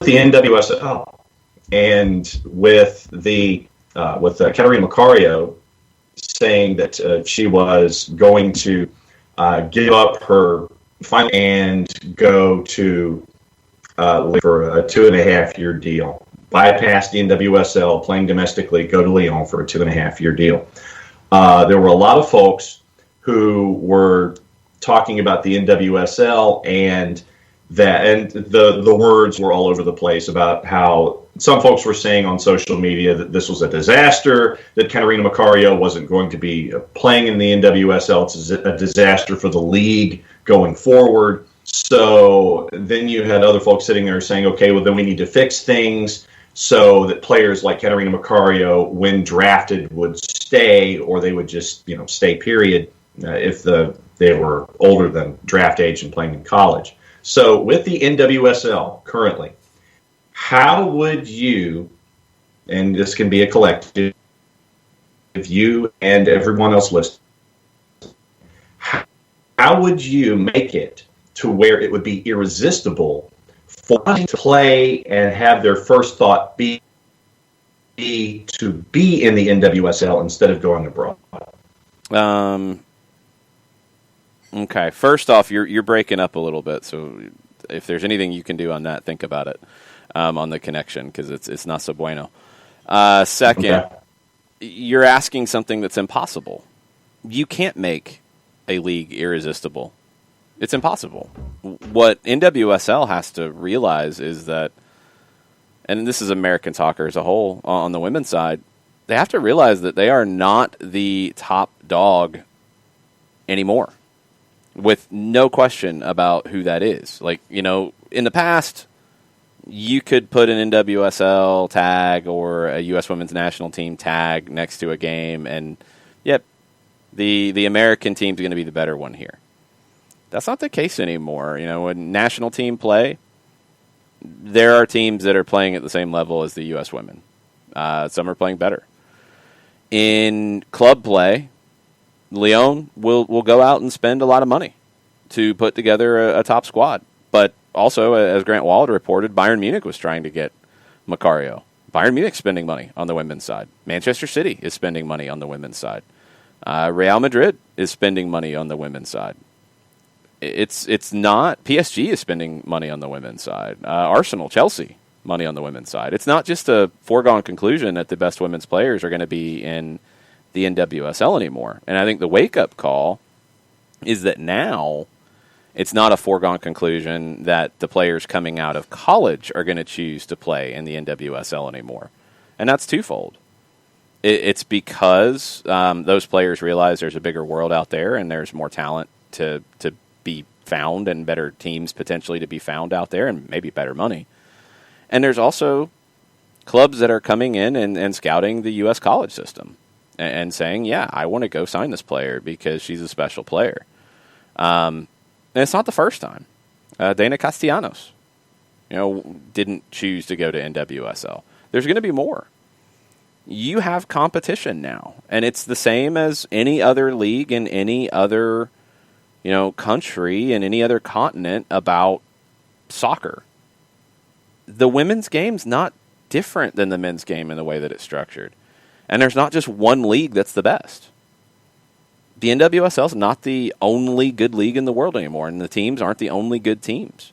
the NWSL and with Caterina Macario saying that she was going to give up her final and go to for a 2.5-year deal. Bypass the NWSL, playing domestically, go to Lyon for a 2.5-year deal. There were a lot of folks who were talking about the NWSL and the words were all over the place about how some folks were saying on social media that this was a disaster, that Caterina Macario wasn't going to be playing in the NWSL. It's a disaster for the league going forward. So then you had other folks sitting there saying, okay, well, then we need to fix things so that players like Caterina Macario, when drafted, would stay, or they would just, stay, period, if they were older than draft age and playing in college. So with the NWSL currently, how would you, and this can be a collective, if you and everyone else listening, how would you make it to where it would be irresistible for them to play and have their first thought be to be in the NWSL instead of going abroad? Okay. First off, you're breaking up a little bit, so if there's anything you can do on that, think about it on the connection, because it's not so bueno. Second, okay. You're asking something that's impossible. You can't make a league irresistible. It's impossible. What NWSL has to realize is that, and this is American soccer as a whole on the women's side, they have to realize that they are not the top dog anymore, with no question about who that is. Like, you know, in the past, you could put an NWSL tag or a U.S. Women's National Team tag next to a game, and yep, the American team's going to be the better one here. That's not the case anymore. You know, when national team play, there are teams that are playing at the same level as the U.S. women. Some are playing better. In club play, Lyon will go out and spend a lot of money to put together a top squad. But also, as Grant Wald reported, Bayern Munich was trying to get Macario. Bayern Munich's spending money on the women's side. Manchester City is spending money on the women's side. Real Madrid is spending money on the women's side. It's not, PSG is spending money on the women's side. Arsenal, Chelsea, money on the women's side. It's not just a foregone conclusion that the best women's players are going to be in the NWSL anymore. And I think the wake-up call is that now it's not a foregone conclusion that the players coming out of college are going to choose to play in the NWSL anymore. And that's twofold. It's because those players realize there's a bigger world out there and there's more talent to be found and better teams potentially to be found out there and maybe better money. And there's also clubs that are coming in and scouting the U.S. college system and saying, yeah, I want to go sign this player because she's a special player. And it's not the first time. Dana Castellanos, didn't choose to go to NWSL. There's going to be more. You have competition now, and it's the same as any other league in any other country in any other continent about soccer. The women's game's not different than the men's game in the way that it's structured. And there's not just one league that's the best. The NWSL is not the only good league in the world anymore, and the teams aren't the only good teams.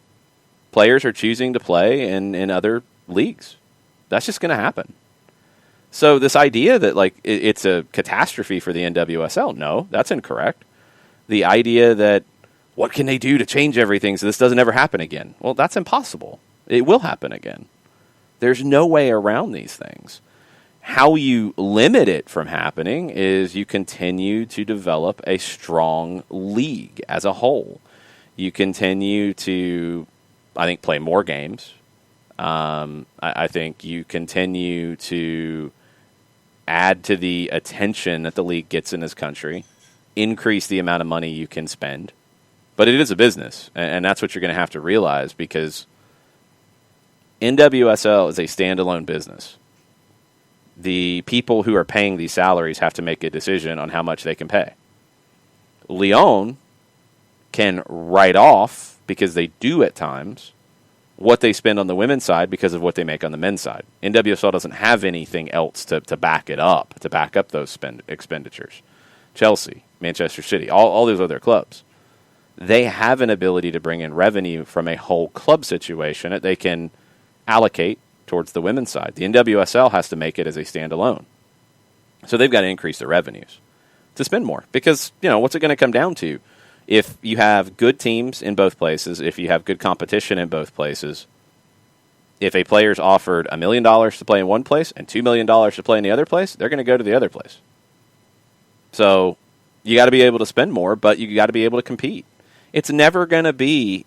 Players are choosing to play in other leagues. That's just going to happen. So this idea that it's a catastrophe for the NWSL, no, that's incorrect. The idea that what can they do to change everything so this doesn't ever happen again? Well, that's impossible. It will happen again. There's no way around these things. How you limit it from happening is you continue to develop a strong league as a whole. You continue to, I think, play more games. I think you continue to add to the attention that the league gets in this country. Increase the amount of money you can spend. But it is a business, and that's what you're going to have to realize, because NWSL is a standalone business. The people who are paying these salaries have to make a decision on how much they can pay. Lyon can write off, because they do at times, what they spend on the women's side because of what they make on the men's side. NWSL doesn't have anything else to back it up, to back up those expenditures. Chelsea, Manchester City, all those other clubs, they have an ability to bring in revenue from a whole club situation that they can allocate towards the women's side. The NWSL has to make it as a standalone. So they've got to increase their revenues to spend more, because, what's it going to come down to? If you have good teams in both places, if you have good competition in both places, if a player's offered $1 million to play in one place and $2 million to play in the other place, they're going to go to the other place. So you got to be able to spend more, but you got to be able to compete. It's never going to be,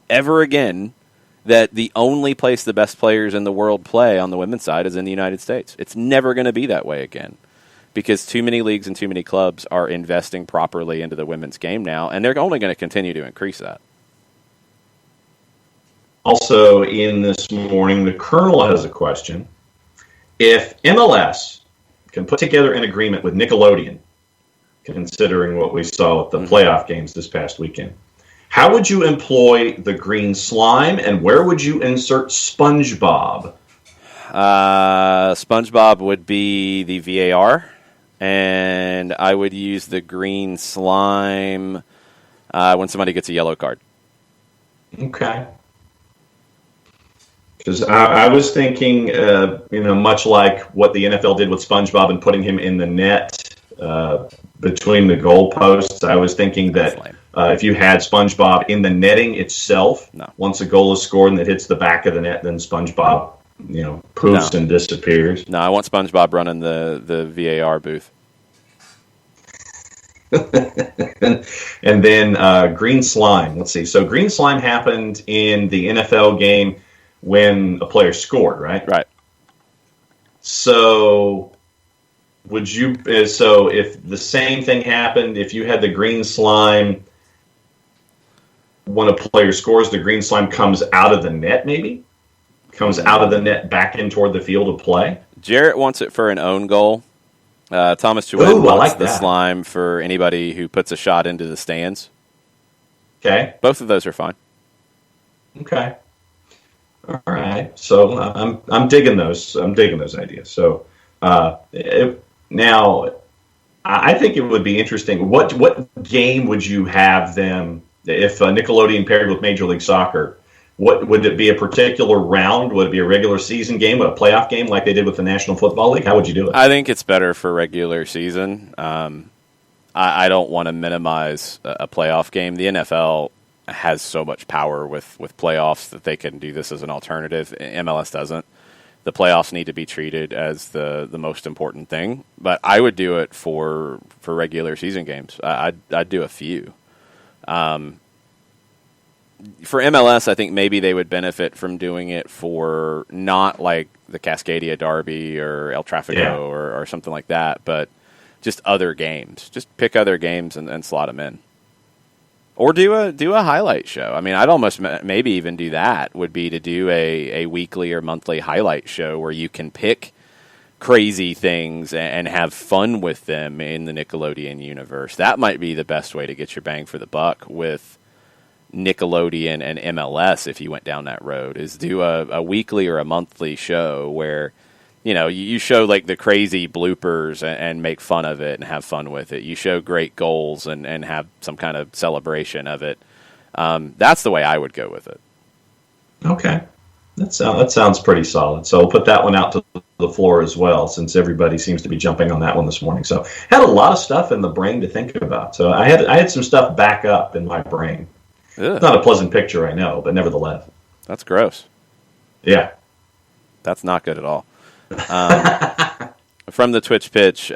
ever again, that the only place the best players in the world play on the women's side is in the United States. It's never going to be that way again, because too many leagues and too many clubs are investing properly into the women's game now, and they're only going to continue to increase that. Also, in this morning, the Colonel has a question. If MLS can put together an agreement with Nickelodeon, considering what we saw at the playoff games this past weekend, how would you employ the green slime, and where would you insert SpongeBob? SpongeBob would be the VAR, and I would use the green slime when somebody gets a yellow card. Okay. Because I was thinking, much like what the NFL did with SpongeBob and putting him in the net between the goalposts, I was thinking that if you had SpongeBob in the netting itself, once a goal is scored and it hits the back of the net, then SpongeBob, poofs and disappears. No, I want SpongeBob running the VAR booth. And then green slime. Let's see. So green slime happened in the NFL game when a player scored, right? Right. So would you? So if the same thing happened, if you had the green slime when a player scores, the green slime comes out of the net, maybe comes out of the net back in toward the field of play. Jarrett wants it for an own goal. Thomas Chewin wants the slime for anybody who puts a shot into the stands. Okay. Both of those are fine. Okay. All right. So I'm digging those. I'm digging those ideas. So now I think it would be interesting. What game would you have them if Nickelodeon paired with Major League Soccer? What would it be? A particular round? Would it be a regular season game, a playoff game like they did with the National Football League? How would you do it? I think it's better for regular season. I don't want to minimize a playoff game. The NFL has so much power with playoffs that they can do this as an alternative. MLS doesn't. The playoffs need to be treated as the most important thing. But I would do it for regular season games. I'd do a few. For MLS, I think maybe they would benefit from doing it for not like the Cascadia Derby or El Tráfico or something like that, but just other games. Just pick other games and slot them in. Or do a highlight show. I mean, I'd almost maybe even do that, would be to do a weekly or monthly highlight show where you can pick crazy things and have fun with them in the Nickelodeon universe. That might be the best way to get your bang for the buck with Nickelodeon and MLS if you went down that road, is do a weekly or a monthly show where you show like the crazy bloopers and make fun of it and have fun with it. You show great goals and have some kind of celebration of it. That's the way I would go with it. Okay. That sounds pretty solid. So we'll put that one out to the floor as well, since everybody seems to be jumping on that one this morning. So had a lot of stuff in the brain to think about. So I had some stuff back up in my brain. Ugh. It's not a pleasant picture, I know, but nevertheless. That's gross. Yeah. That's not good at all. From the Twitch pitch, the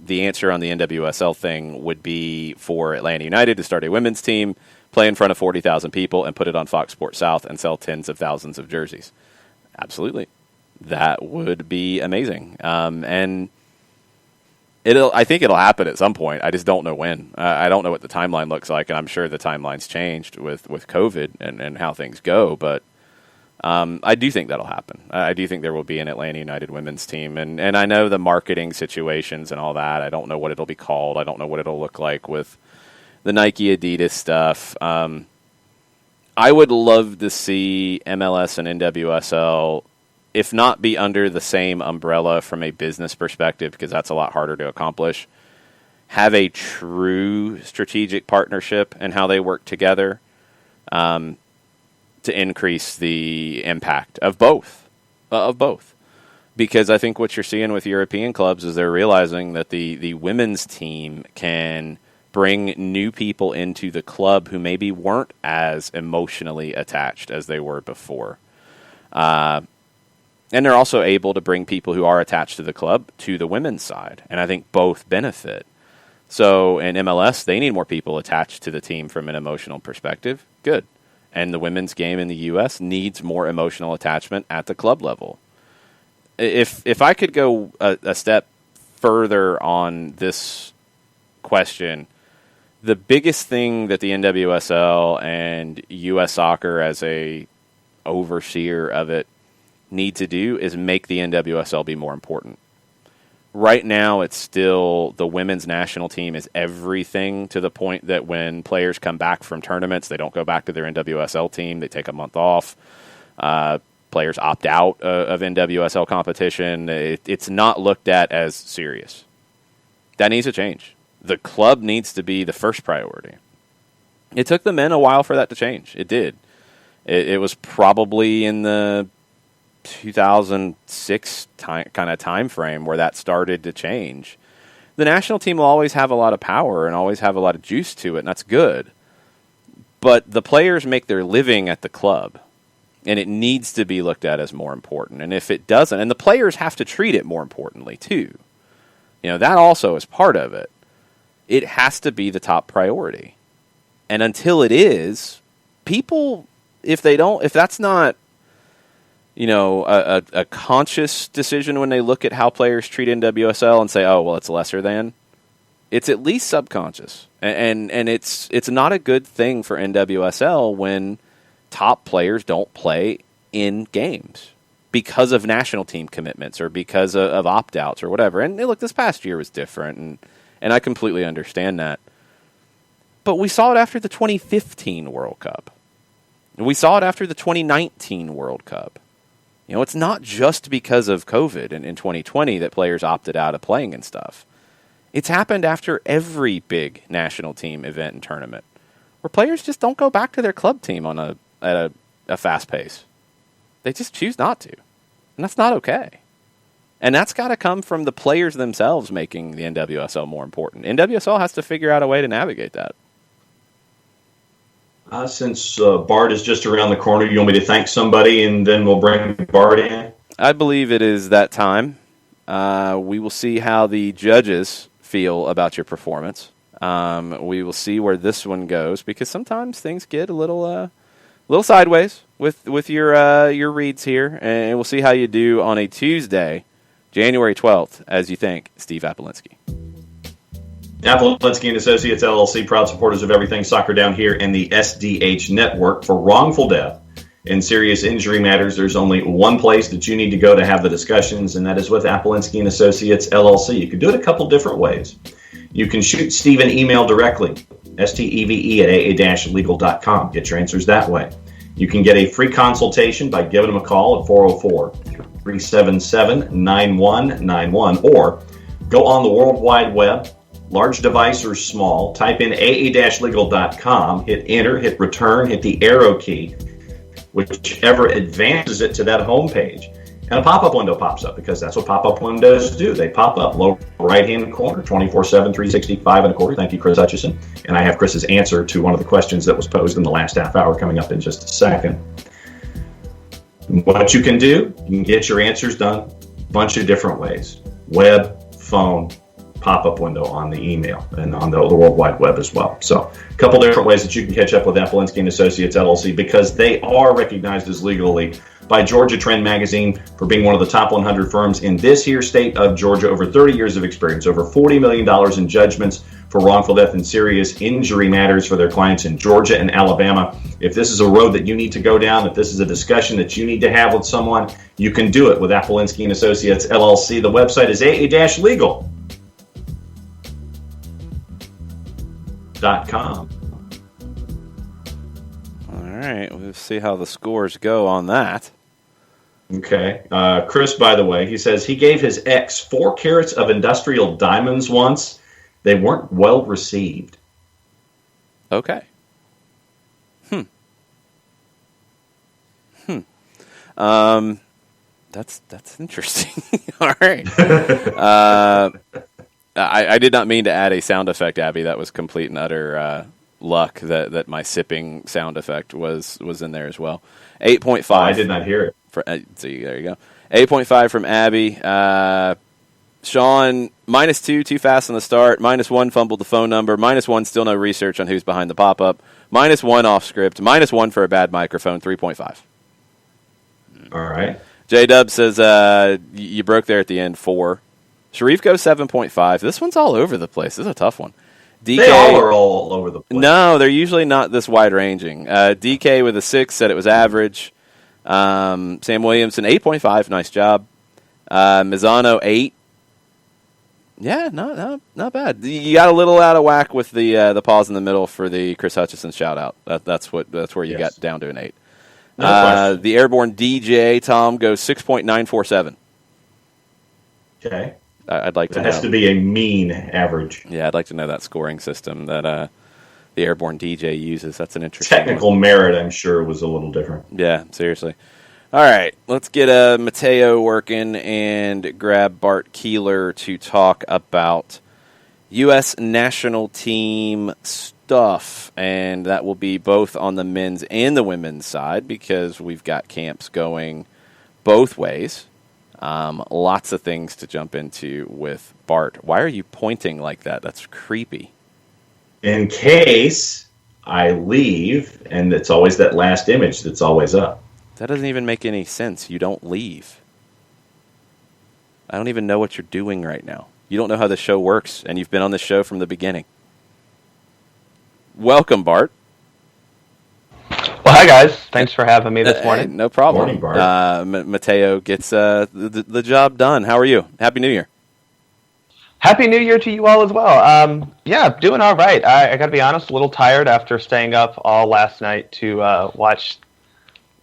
answer on the NWSL thing would be for Atlanta United to start a women's team, play in front of 40,000 people, and put it on Fox Sports South and sell tens of thousands of jerseys. Absolutely. That would be amazing. And I think it'll happen at some point. I just don't know when. I don't know what the timeline looks like, and I'm sure the timeline's changed with COVID and how things go, but I do think that'll happen. I do think there will be an Atlanta United women's team, and I know the marketing situations and all that. I don't know what it'll be called. I don't know what it'll look like with the Nike Adidas stuff. I would love to see MLS and NWSL, if not be under the same umbrella from a business perspective, because that's a lot harder to accomplish, have a true strategic partnership and how they work together to increase the impact of both. Because I think what you're seeing with European clubs is they're realizing that the women's team can bring new people into the club who maybe weren't as emotionally attached as they were before. And they're also able to bring people who are attached to the club to the women's side. And I think both benefit. So in MLS, they need more people attached to the team from an emotional perspective. Good. And the women's game in the U.S. needs more emotional attachment at the club level. If I could go a step further on this question, the biggest thing that the NWSL and U.S. Soccer as a overseer of it need to do is make the NWSL be more important. Right now, it's still the women's national team is everything, to the point that when players come back from tournaments, they don't go back to their NWSL team. They take a month off. Players opt out of NWSL competition. It's not looked at as serious. That needs to change. The club needs to be the first priority. It took the men a while for that to change. It did. It was probably in the 2006 kind of time frame where that started to change. The national team will always have a lot of power and always have a lot of juice to it, and that's good. But the players make their living at the club, and it needs to be looked at as more important. And if it doesn't, and the players have to treat it more importantly too. That also is part of it. It has to be the top priority. And until it is, people, if that's not, a conscious decision when they look at how players treat NWSL and say, oh, well, it's lesser than, it's at least subconscious. And it's not a good thing for NWSL when top players don't play in games because of national team commitments or because of opt-outs or whatever. And look, this past year was different, and I completely understand that. But we saw it after the 2015 World Cup. And we saw it after the 2019 World Cup. It's not just because of COVID in 2020 that players opted out of playing and stuff. It's happened after every big national team event and tournament where players just don't go back to their club team at a fast pace. They just choose not to. And that's not okay. And that's got to come from the players themselves making the NWSL more important. NWSL has to figure out a way to navigate that. Since Bart is just around the corner, you want me to thank somebody and then we'll bring Bart in? I believe it is that time. We will see how the judges feel about your performance. We will see where this one goes because sometimes things get a little sideways with your reads here, and we'll see how you do on a Tuesday, January 12th, as you thank Steve Apolinski. Apolinski and Associates, LLC, proud supporters of Everything Soccer down here in the SDH network. For wrongful death and serious injury matters, there's only one place that you need to go to have the discussions, and that is with Apolinski and Associates, LLC. You can do it a couple different ways. You can shoot Steve an email directly, steve@aa-legal.com. Get your answers that way. You can get a free consultation by giving them a call at 404-377-9191, or go on the World Wide Web, large device or small, type in aa-legal.com, hit enter, hit return, hit the arrow key, whichever advances it to that home page. And a pop-up window pops up because that's what pop-up windows do. They pop up lower right-hand corner, 24/7, 365 and a quarter. Thank you, Chris Hutchison. And I have Chris's answer to one of the questions that was posed in the last half hour coming up in just a second. What you can do, you can get your answers done a bunch of different ways. Web, phone, pop-up window on the email and on the World Wide Web as well. So a couple different ways that you can catch up with Apolinski and Associates, LLC, because they are recognized as legally by Georgia Trend Magazine for being one of the top 100 firms in this here state of Georgia. Over 30 years of experience, over $40 million in judgments for wrongful death and serious injury matters for their clients in Georgia and Alabama. If this is a road that you need to go down, if this is a discussion that you need to have with someone, you can do it with Apolinski and Associates, LLC. The website is aa-legal.com. All right, we'll see how the scores go on that. Okay. Chris, by the way, he says he gave his ex 4 carats of industrial diamonds once. They weren't well received. Okay. That's interesting. All right. I did not mean to add a sound effect, Abby. That was complete and utter luck that my sipping sound effect was in there as well. 8.5. Oh, I did not hear it. See, there you go. 8.5 from Abby. Sean, -2, too fast on the start. -1, fumbled the phone number. -1, still no research on who's behind the pop-up. -1, off script. -1 for a bad microphone. 3.5. All right. J-Dub says you broke there at the end. 4. Sharif goes 7.5. This one's all over the place. This is a tough one. DK, they all are all over the place. No, they're usually not this wide-ranging. DK with a 6 said it was average. Sam Williamson, 8.5. Nice job. Mizano, 8. Yeah, not bad. You got a little out of whack with the pause in the middle for the Chris Hutchison shout-out. That's where you got down to an 8. No the Airborne DJ, Tom, goes 6.947. Okay. I'd like to know. It has to be a mean average. Yeah, I'd like to know that scoring system that the Airborne DJ uses. That's an interesting technical one. merit, I'm sure, was a little different. Yeah, seriously. All right, let's get Mateo working and grab Bart Keeler to talk about U.S. national team stuff, and that will be both on the men's and the women's side because we've got camps going both ways. Lots of things to jump into with Bart. Why are you pointing like that? That's creepy. In case I leave, and it's always that last image that's always up. That doesn't even make any sense. You don't leave. I don't even know what you're doing right now. You don't know how the show works, and you've been on the show from the beginning. Welcome, Bart. Well, hi, guys. Thanks for having me this morning. Hey, no problem. Morning, Bart. Mateo gets the job done. How are you? Happy New Year. Happy New Year to you all as well. Yeah, doing all right. I got to be honest, a little tired after staying up all last night to watch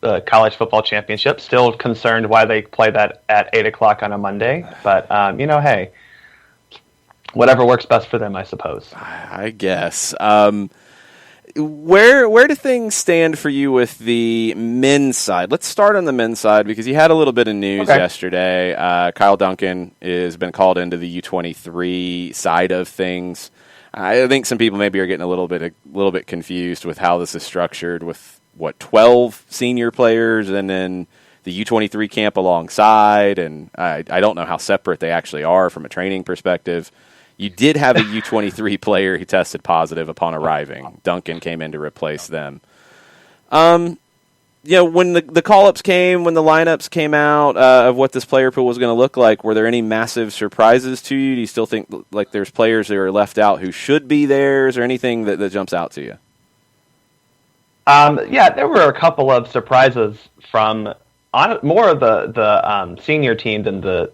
the college football championship. Still concerned why they play that at 8 o'clock on a Monday. But, hey, whatever works best for them, I suppose. I guess. Where do things stand for you with the men's side? Let's start on the men's side because you had a little bit of news yesterday. Kyle Duncan has been called into the U23 side of things. I think some people maybe are getting a little bit confused with how this is structured with 12 senior players and then the U23 camp alongside, and I don't know how separate they actually are from a training perspective. You did have a U23 player who tested positive upon arriving. Duncan came in to replace them. When the call-ups came, when the lineups came out of what this player pool was going to look like, were there any massive surprises to you? Do you still think like there's players that are left out who should be there? Is there anything that jumps out to you? There were a couple of surprises from more of the senior team than the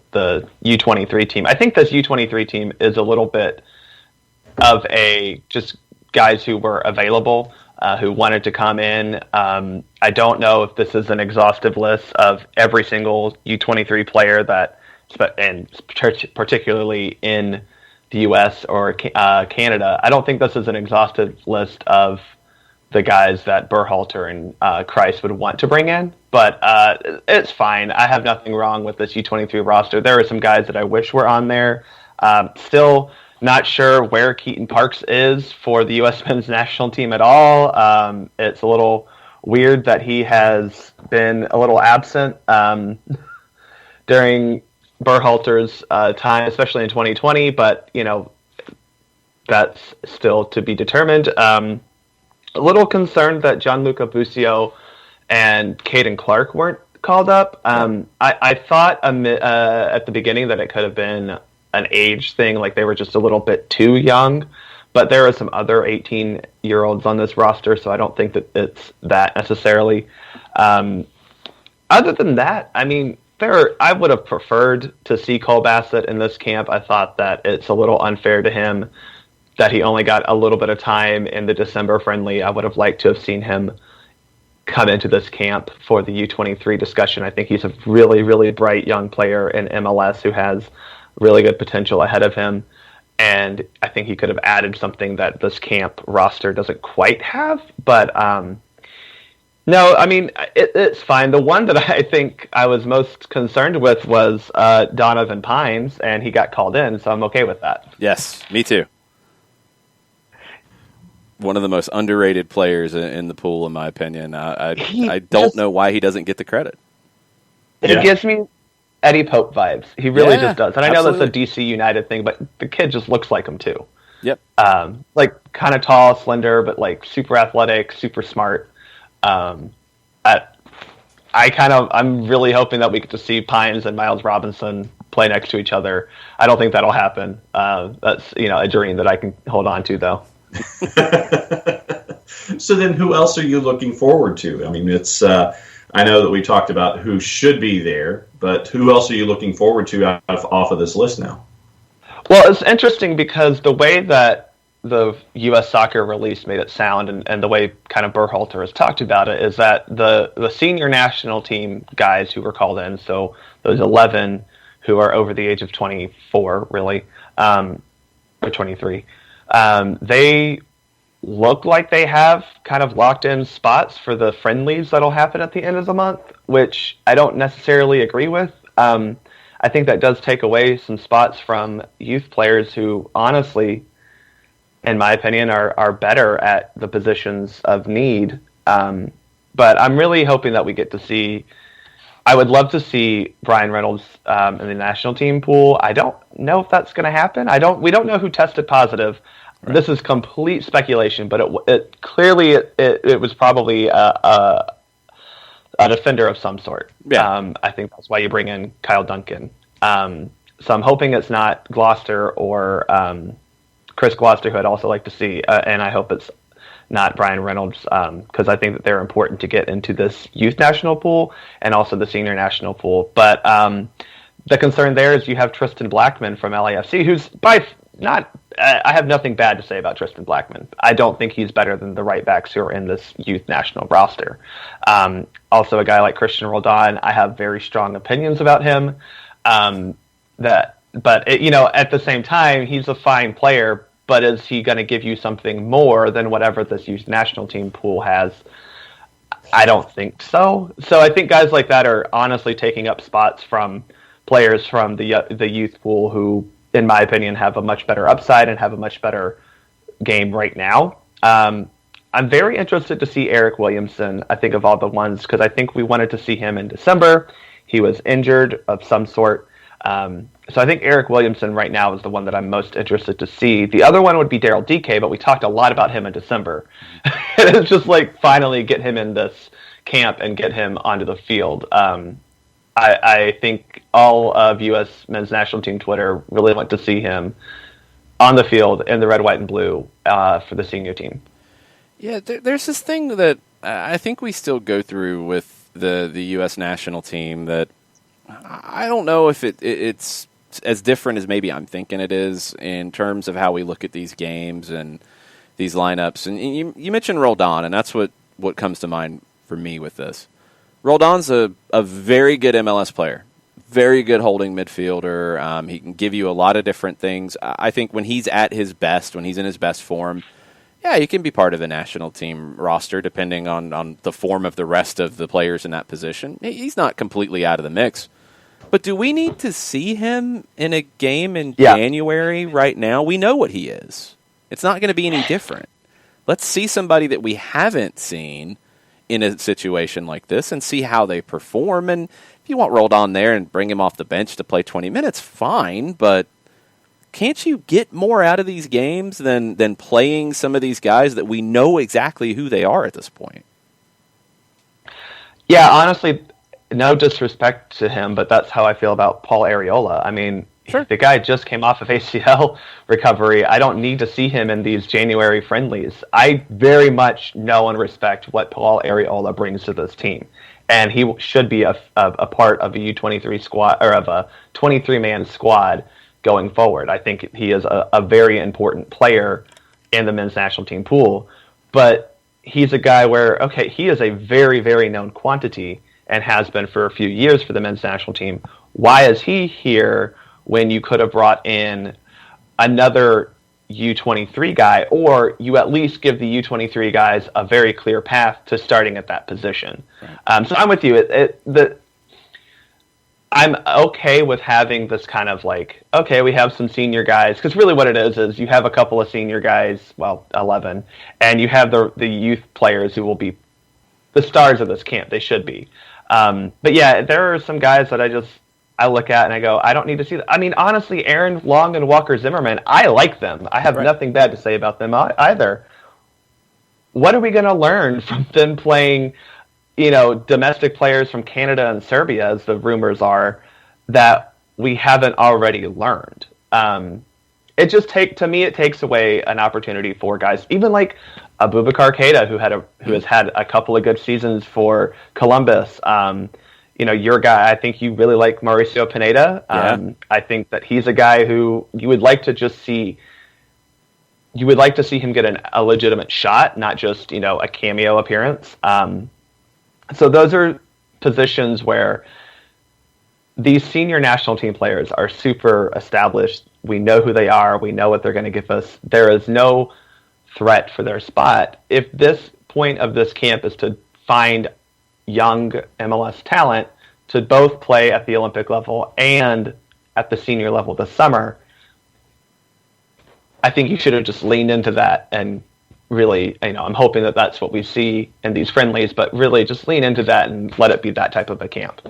U23 team. I think this U23 team is a little bit of just guys who were available, who wanted to come in. I don't know if this is an exhaustive list of every single U23 player and particularly in the U.S. or Canada. I don't think this is an exhaustive list of the guys that Berhalter and Kreis would want to bring in, but it's fine. I have nothing wrong with this U23 roster. There are some guys that I wish were on there. Still not sure where Keaton Parks is for the U.S. men's national team at all. It's a little weird that he has been a little absent during Berhalter's time, especially in 2020, but, that's still to be determined. A little concerned that Gianluca Busio and Caden Clark weren't called up. I thought at the beginning that it could have been an age thing, like they were just a little bit too young, but there are some other 18-year-olds on this roster, so I don't think that it's that necessarily. Other than that, I mean, I would have preferred to see Cole Bassett in this camp. I thought that it's a little unfair to him that he only got a little bit of time in the December friendly. I would have liked to have seen him come into this camp for the U23 discussion. I think he's a really, really bright young player in MLS who has really good potential ahead of him. And I think he could have added something that this camp roster doesn't quite have. But no, I mean, it's fine. The one that I think I was most concerned with was Donovan Pines, and he got called in, so I'm okay with that. Yes, me too. One of the most underrated players in the pool, in my opinion. I don't know why he doesn't get the credit. It gives me Eddie Pope vibes. He really just does. And I know that's a DC United thing, but the kid just looks like him too. Yep. Kind of tall, slender, but like super athletic, super smart. I'm really hoping that we get to see Pines and Miles Robinson play next to each other. I don't think that'll happen. That's a dream that I can hold on to though. So then who else are you looking forward to? I mean, it's I know that we talked about who should be there, but who else are you looking forward to off of this list now? Well, it's interesting because the way that the U.S. soccer release made it sound and the way kind of Berhalter has talked about it is that the senior national team guys who were called in, so those 11 who are over the age of 24, really, or 23, they look like they have kind of locked in spots for the friendlies that'll happen at the end of the month, which I don't necessarily agree with. I think that does take away some spots from youth players who, honestly, in my opinion, are better at the positions of need. But I'm really hoping that we get to see. I would love to see Brian Reynolds in the national team pool. I don't know if that's going to happen. We don't know who tested positive. Right. This is complete speculation, but it clearly was probably a defender of some sort. Yeah. I think that's why you bring in Kyle Duncan. So I'm hoping it's not Gloucester or Chris Gloucester, who I'd also like to see, and I hope it's not Brian Reynolds, because I think that they're important to get into this youth national pool and also the senior national pool. But the concern there is you have Tristan Blackman from LAFC, who's I have nothing bad to say about Tristan Blackman. I don't think he's better than the right backs who are in this youth national roster. Also, a guy like Christian Roldan, I have very strong opinions about him. At the same time, he's a fine player, but is he going to give you something more than whatever this youth national team pool has? I don't think so. So I think guys like that are honestly taking up spots from players from the youth pool who, in my opinion, have a much better upside and have a much better game right now. I'm very interested to see Eric Williamson, I think, of all the ones, because I think we wanted to see him in December. He was injured of some sort. So I think Eric Williamson right now is the one that I'm most interested to see. The other one would be Daryl DK, but we talked a lot about him in December. It's just like finally get him in this camp and get him onto the field. I think all of U.S. men's national team Twitter really want to see him on the field in the red, white, and blue for the senior team. Yeah, there's this thing that I think we still go through with the U.S. national team that I don't know if it's as different as maybe I'm thinking it is in terms of how we look at these games and these lineups. And you mentioned Roldan, and that's what comes to mind for me with this. Roldan's a very good MLS player, very good holding midfielder. He can give you a lot of different things. I think when he's at his best, when he's in his best form, yeah, he can be part of the national team roster depending on the form of the rest of the players in that position. He's not completely out of the mix. But do we need to see him in a game in January right now? We know what he is. It's not going to be any different. Let's see somebody that we haven't seen in a situation like this and see how they perform. And if you want Roldan there and bring him off the bench to play 20 minutes, fine. But can't you get more out of these games than playing some of these guys that we know exactly who they are at this point? Yeah, honestly, no disrespect to him, but that's how I feel about Paul Arriola. I mean, sure. The guy just came off of ACL recovery. I don't need to see him in these January friendlies. I very much know and respect what Paul Arriola brings to this team, and he should be a part of a U23 squad or of a 23-man squad going forward. I think he is a very important player in the men's national team pool, but he's a guy where, okay, he is a very, very known quantity and has been for a few years for the men's national team. Why is he here when you could have brought in another U23 guy, or you at least give the U23 guys a very clear path to starting at that position? Right. So I'm with you. I'm okay with having this kind of like, okay, we have some senior guys, because really what it is you have a couple of senior guys, 11, and you have the youth players who will be the stars of this camp. They should be. But yeah, there are some guys that I look at and I go, I don't need to see that. I mean, honestly, Aaron Long and Walker Zimmerman, I like them. I have nothing bad to say about them either. What are we going to learn from them playing, domestic players from Canada and Serbia, as the rumors are, that we haven't already learned? It takes away an opportunity for guys, even like Abubakar Keita, who has had a couple of good seasons for Columbus. Your guy, I think you really like Mauricio Pineda. Yeah. I think that he's a guy who you would like to just see. You would like to see him get a legitimate shot, not just a cameo appearance. So those are positions where these senior national team players are super established. We know who they are. We know what they're going to give us. There is no threat for their spot. If this point of this camp is to find young MLS talent to both play at the Olympic level and at the senior level this summer, I think you should have just leaned into that and really, I'm hoping that that's what we see in these friendlies, but really just lean into that and let it be that type of a camp.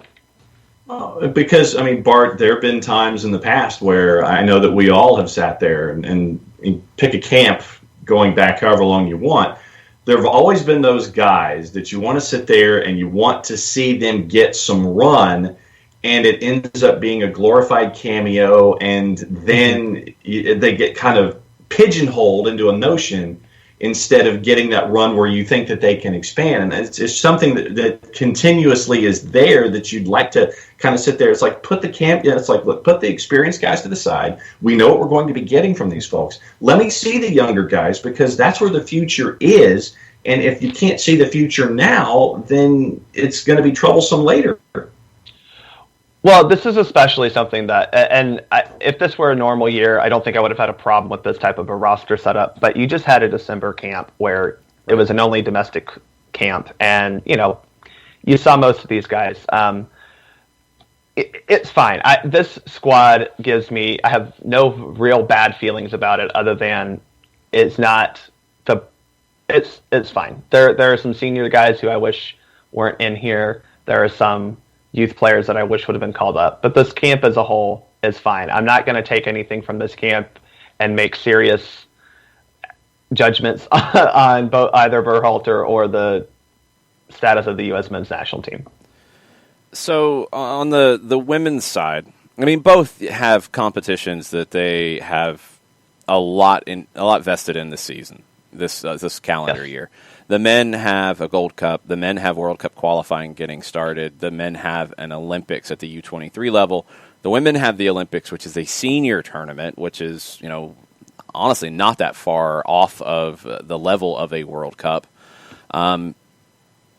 Because, Bart, there have been times in the past where I know that we all have sat there and pick a camp going back however long you want. There have always been those guys that you want to sit there and you want to see them get some run, and it ends up being a glorified cameo, and then they get kind of pigeonholed into a notion instead of getting that run where you think that they can expand. And it's something that continuously is there that you'd like to kind of sit there. It's like, put the experienced guys to the side. We know what we're going to be getting from these folks. Let me see the younger guys, because that's where the future is. And if you can't see the future now, then it's going to be troublesome later. Well, this is especially something that, if this were a normal year, I don't think I would have had a problem with this type of a roster setup. But you just had a December camp where it was an only domestic camp, and you saw most of these guys. It's fine. This squad I have no real bad feelings about it, other than it's fine. There are some senior guys who I wish weren't in here. There are some youth players that I wish would have been called up. But this camp as a whole is fine. I'm not going to take anything from this camp and make serious judgments on either Berhalter or the status of the U.S. men's national team. So on the women's side, both have competitions that they have a lot vested in this season, this calendar year. The men have a Gold Cup. The men have World Cup qualifying getting started. The men have an Olympics at the U23 level. The women have the Olympics, which is a senior tournament, which is, honestly not that far off of the level of a World Cup.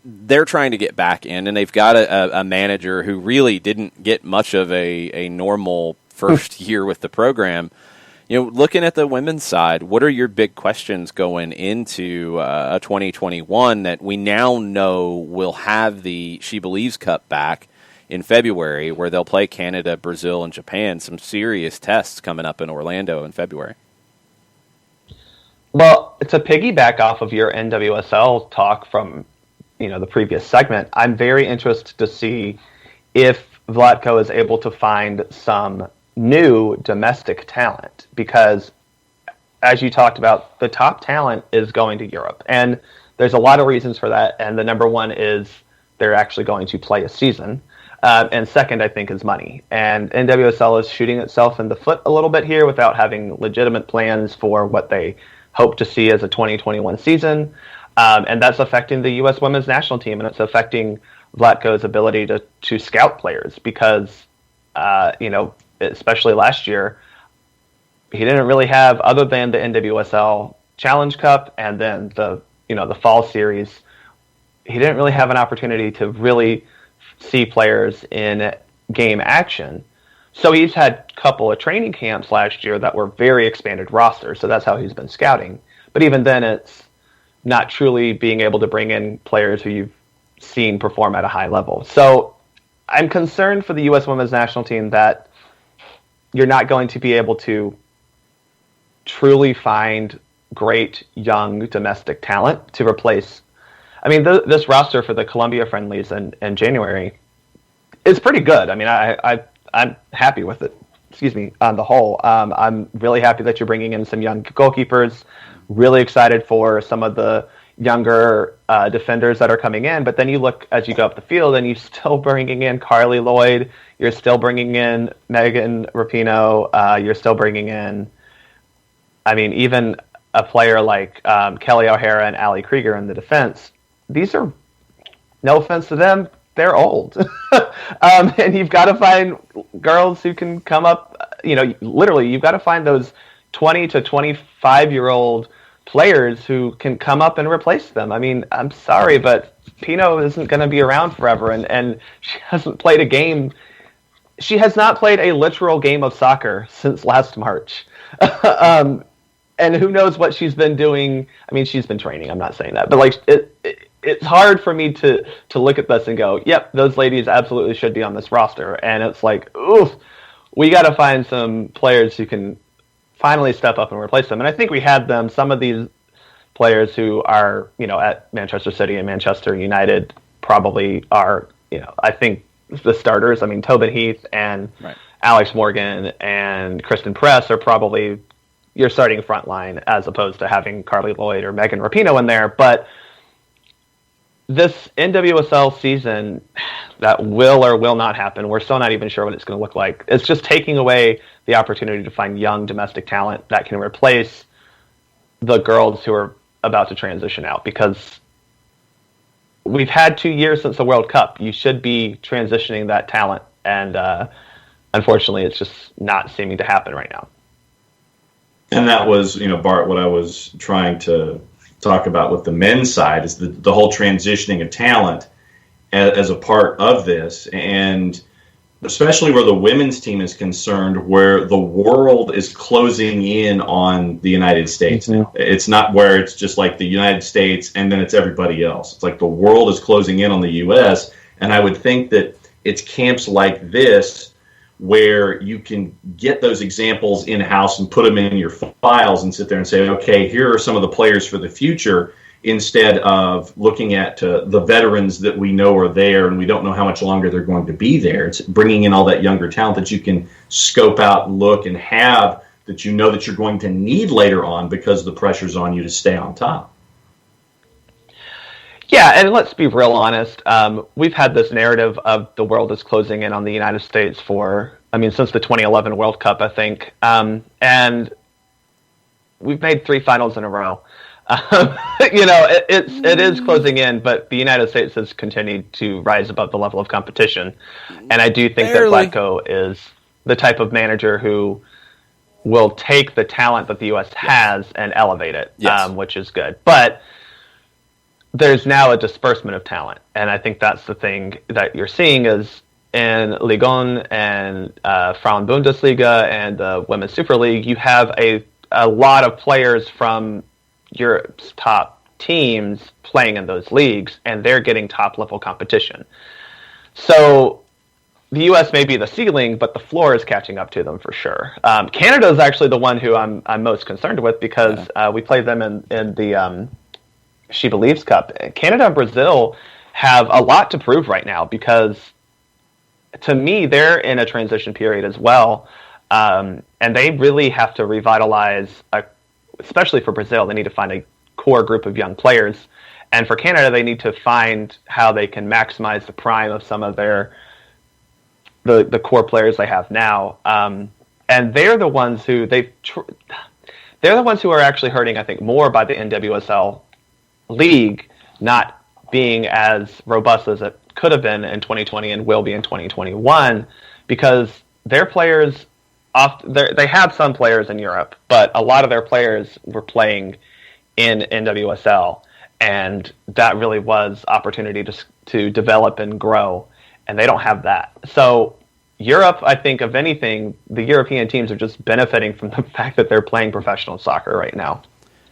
They're trying to get back in, and they've got a manager who really didn't get much of a normal first year with the program. Looking at the women's side, what are your big questions going into a 2021 that we now know will have the She Believes Cup back in February, where they'll play Canada, Brazil, and Japan, some serious tests coming up in Orlando in February? Well, to piggyback off of your NWSL talk from the previous segment, I'm very interested to see if Vlatko is able to find some new domestic talent, because as you talked about, the top talent is going to Europe, and there's a lot of reasons for that, and the number one is they're actually going to play a season, and second, I think, is money. And NWSL is shooting itself in the foot a little bit here without having legitimate plans for what they hope to see as a 2021 season, and that's affecting the U.S. women's national team, and it's affecting Vlatko's ability to scout players, because especially last year, he didn't really have, other than the NWSL Challenge Cup and then the fall series, he didn't really have an opportunity to really see players in game action. So he's had a couple of training camps last year that were very expanded rosters, so that's how he's been scouting. But even then, it's not truly being able to bring in players who you've seen perform at a high level. So I'm concerned for the U.S. women's national team that you're not going to be able to truly find great young domestic talent to replace. This roster for the Colombia friendlies in January is pretty good. I'm happy with it. On the whole, I'm really happy that you're bringing in some young goalkeepers. Really excited for some of the younger defenders that are coming in, but then you look as you go up the field and you're still bringing in Carly Lloyd, you're still bringing in Megan Rapinoe, you're still bringing in, even a player like Kelly O'Hara and Ali Krieger in the defense. These are, no offense to them, they're old. And you've got to find girls who can come up, literally you've got to find those 20 to 25-year-old players who can come up and replace them. I'm sorry, but Pino isn't going to be around forever, and she hasn't played a game. She has not played a literal game of soccer since last March. and who knows what she's been doing. I mean, she's been training. I'm not saying that, but like it's hard for me to look at this and go, yep, those ladies absolutely should be on this roster. And it's like, oof, we got to find some players who can finally step up and replace them. And I think we had them. Some of these players who are, at Manchester City and Manchester United probably are, I think the starters. I mean, Tobin Heath and Alex Morgan and Kristen Press are probably your starting front line, as opposed to having Carly Lloyd or Megan Rapinoe in there. But this NWSL season, that will or will not happen. We're still not even sure what it's going to look like. It's just taking away the opportunity to find young domestic talent that can replace the girls who are about to transition out, because we've had 2 years since the World Cup. You should be transitioning that talent, and unfortunately, it's just not seeming to happen right now. And that was, Bart, what I was trying to talk about with the men's side is the whole transitioning of talent as a part of this, and especially where the women's team is concerned, where the world is closing in on the United States now. It's not where it's just like the United States and then it's everybody else. It's like the world is closing in on the U.S., and I would think that it's camps like this where you can get those examples in-house and put them in your files and sit there and say, okay, here are some of the players for the future, instead of looking at the veterans that we know are there and we don't know how much longer they're going to be there. It's bringing in all that younger talent that you can scope out and look and have, that you know that you're going to need later on because the pressure's on you to stay on top. Yeah, and let's be real honest. We've had this narrative of the world is closing in on the United States since the 2011 World Cup, I think. And we've made 3 finals in a row. It is closing in, but the United States has continued to rise above the level of competition. And I do think that Vlatko is the type of manager who will take the talent that the U.S. has and elevate it, which is good. But there's now a disbursement of talent, and I think that's the thing that you're seeing is in Ligue 1 and Frauen Bundesliga and the Women's Super League, you have a lot of players from Europe's top teams playing in those leagues, and they're getting top-level competition. So the U.S. may be the ceiling, but the floor is catching up to them for sure. Canada is actually the one who I'm most concerned with, because we played them in the She Believes Cup. Canada and Brazil have a lot to prove right now, because to me, they're in a transition period as well. And they really have to revitalize, especially for Brazil, they need to find a core group of young players. And for Canada, they need to find how they can maximize the prime of some of the core players they have now. And they're the ones who they're the ones who are actually hurting, I think, more by the NWSL league not being as robust as it could have been in 2020 and will be in 2021, because their players they have some players in Europe, but a lot of their players were playing in NWSL, and that really was opportunity to develop and grow, and they don't have that. So Europe, I think, if anything, the European teams are just benefiting from the fact that they're playing professional soccer right now.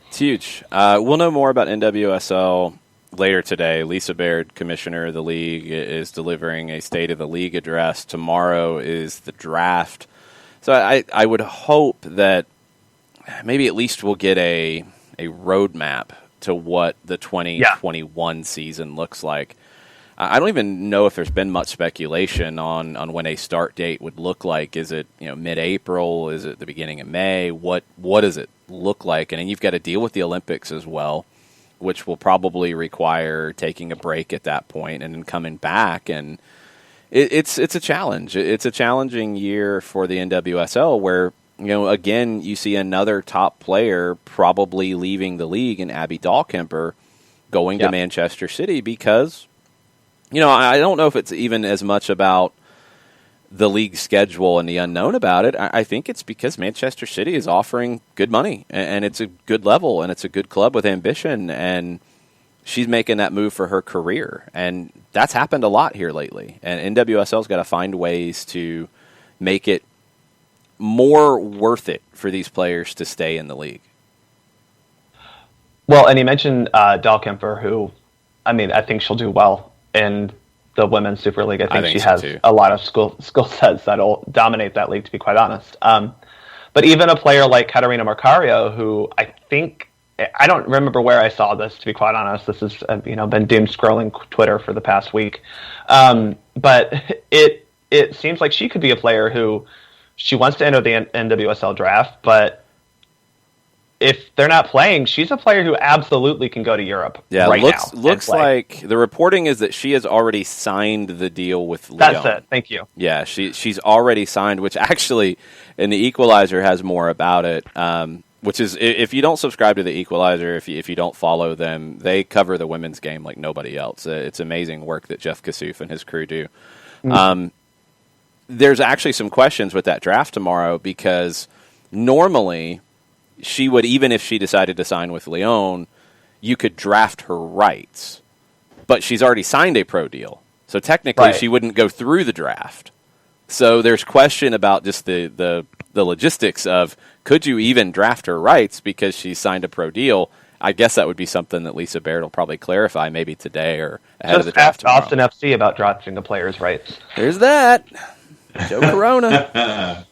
It's huge. We'll know more about NWSL later today. Lisa Baird, commissioner of the league, is delivering a State of the League address. Tomorrow is the draft. So I would hope that maybe at least we'll get a roadmap to what the 2021 season looks like. I don't even know if there's been much speculation on when a start date would look like. Is it mid-April? Is it the beginning of May? What does it look like? And then you've got to deal with the Olympics as well, which will probably require taking a break at that point and then coming back. And it's a challenge. It's a challenging year for the NWSL, where again you see another top player probably leaving the league, and Abby Dahlkemper going to Manchester City, because I don't know if it's even as much about the league schedule and the unknown about it. I think it's because Manchester City is offering good money, and it's a good level, and it's a good club with ambition, and she's making that move for her career. And that's happened a lot here lately. And NWSL's got to find ways to make it more worth it for these players to stay in the league. Well, and you mentioned Dahlkemper, who, I mean, I think she'll do well in the Women's Super League. I think she so has too. a lot of skill sets that'll dominate that league, to be quite honest. But even a player like Catarina Marcario, who I don't remember where I saw this, to be quite honest. This has been doom scrolling Twitter for the past week. But it seems like she could be a player who she wants to enter the NWSL draft, but if they're not playing, she's a player who absolutely can go to Europe. Yeah, right now looks like the reporting is that she has already signed the deal with Lyon. That's it. Thank you. Yeah, she's already signed, which actually, and the Equalizer has more about it. Which is, if you don't subscribe to the Equalizer, if you don't follow them, they cover the women's game like nobody else. It's amazing work that Jeff Kassouf and his crew do. Mm-hmm. There's actually some questions with that draft tomorrow, because normally she would, even if she decided to sign with Lyon, you could draft her rights. But she's already signed a pro deal. So technically she wouldn't go through the draft. So there's question about just the logistics of, could you even draft her rights because she signed a pro deal? I guess that would be something that Lisa Baird will probably clarify maybe today or ahead of the draft tomorrow. Austin FC about drafting the players' rights. There's that. Joe Corona.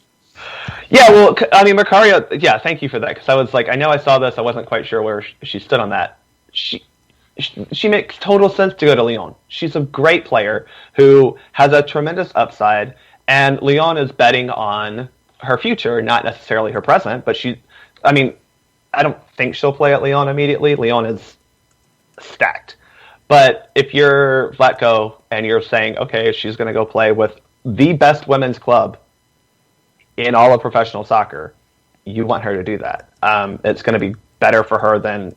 Yeah, well, I mean, Marcario, yeah, thank you for that, because I was like, I know I saw this, I wasn't quite sure where she stood on that. She makes total sense to go to Lyon. She's a great player who has a tremendous upside, and Lyon is betting on her future, not necessarily her present, but I don't think she'll play at Lyon immediately. Lyon is stacked. But if you're Vlatko and you're saying, okay, she's going to go play with the best women's club in all of professional soccer, you want her to do that. It's going to be better for her than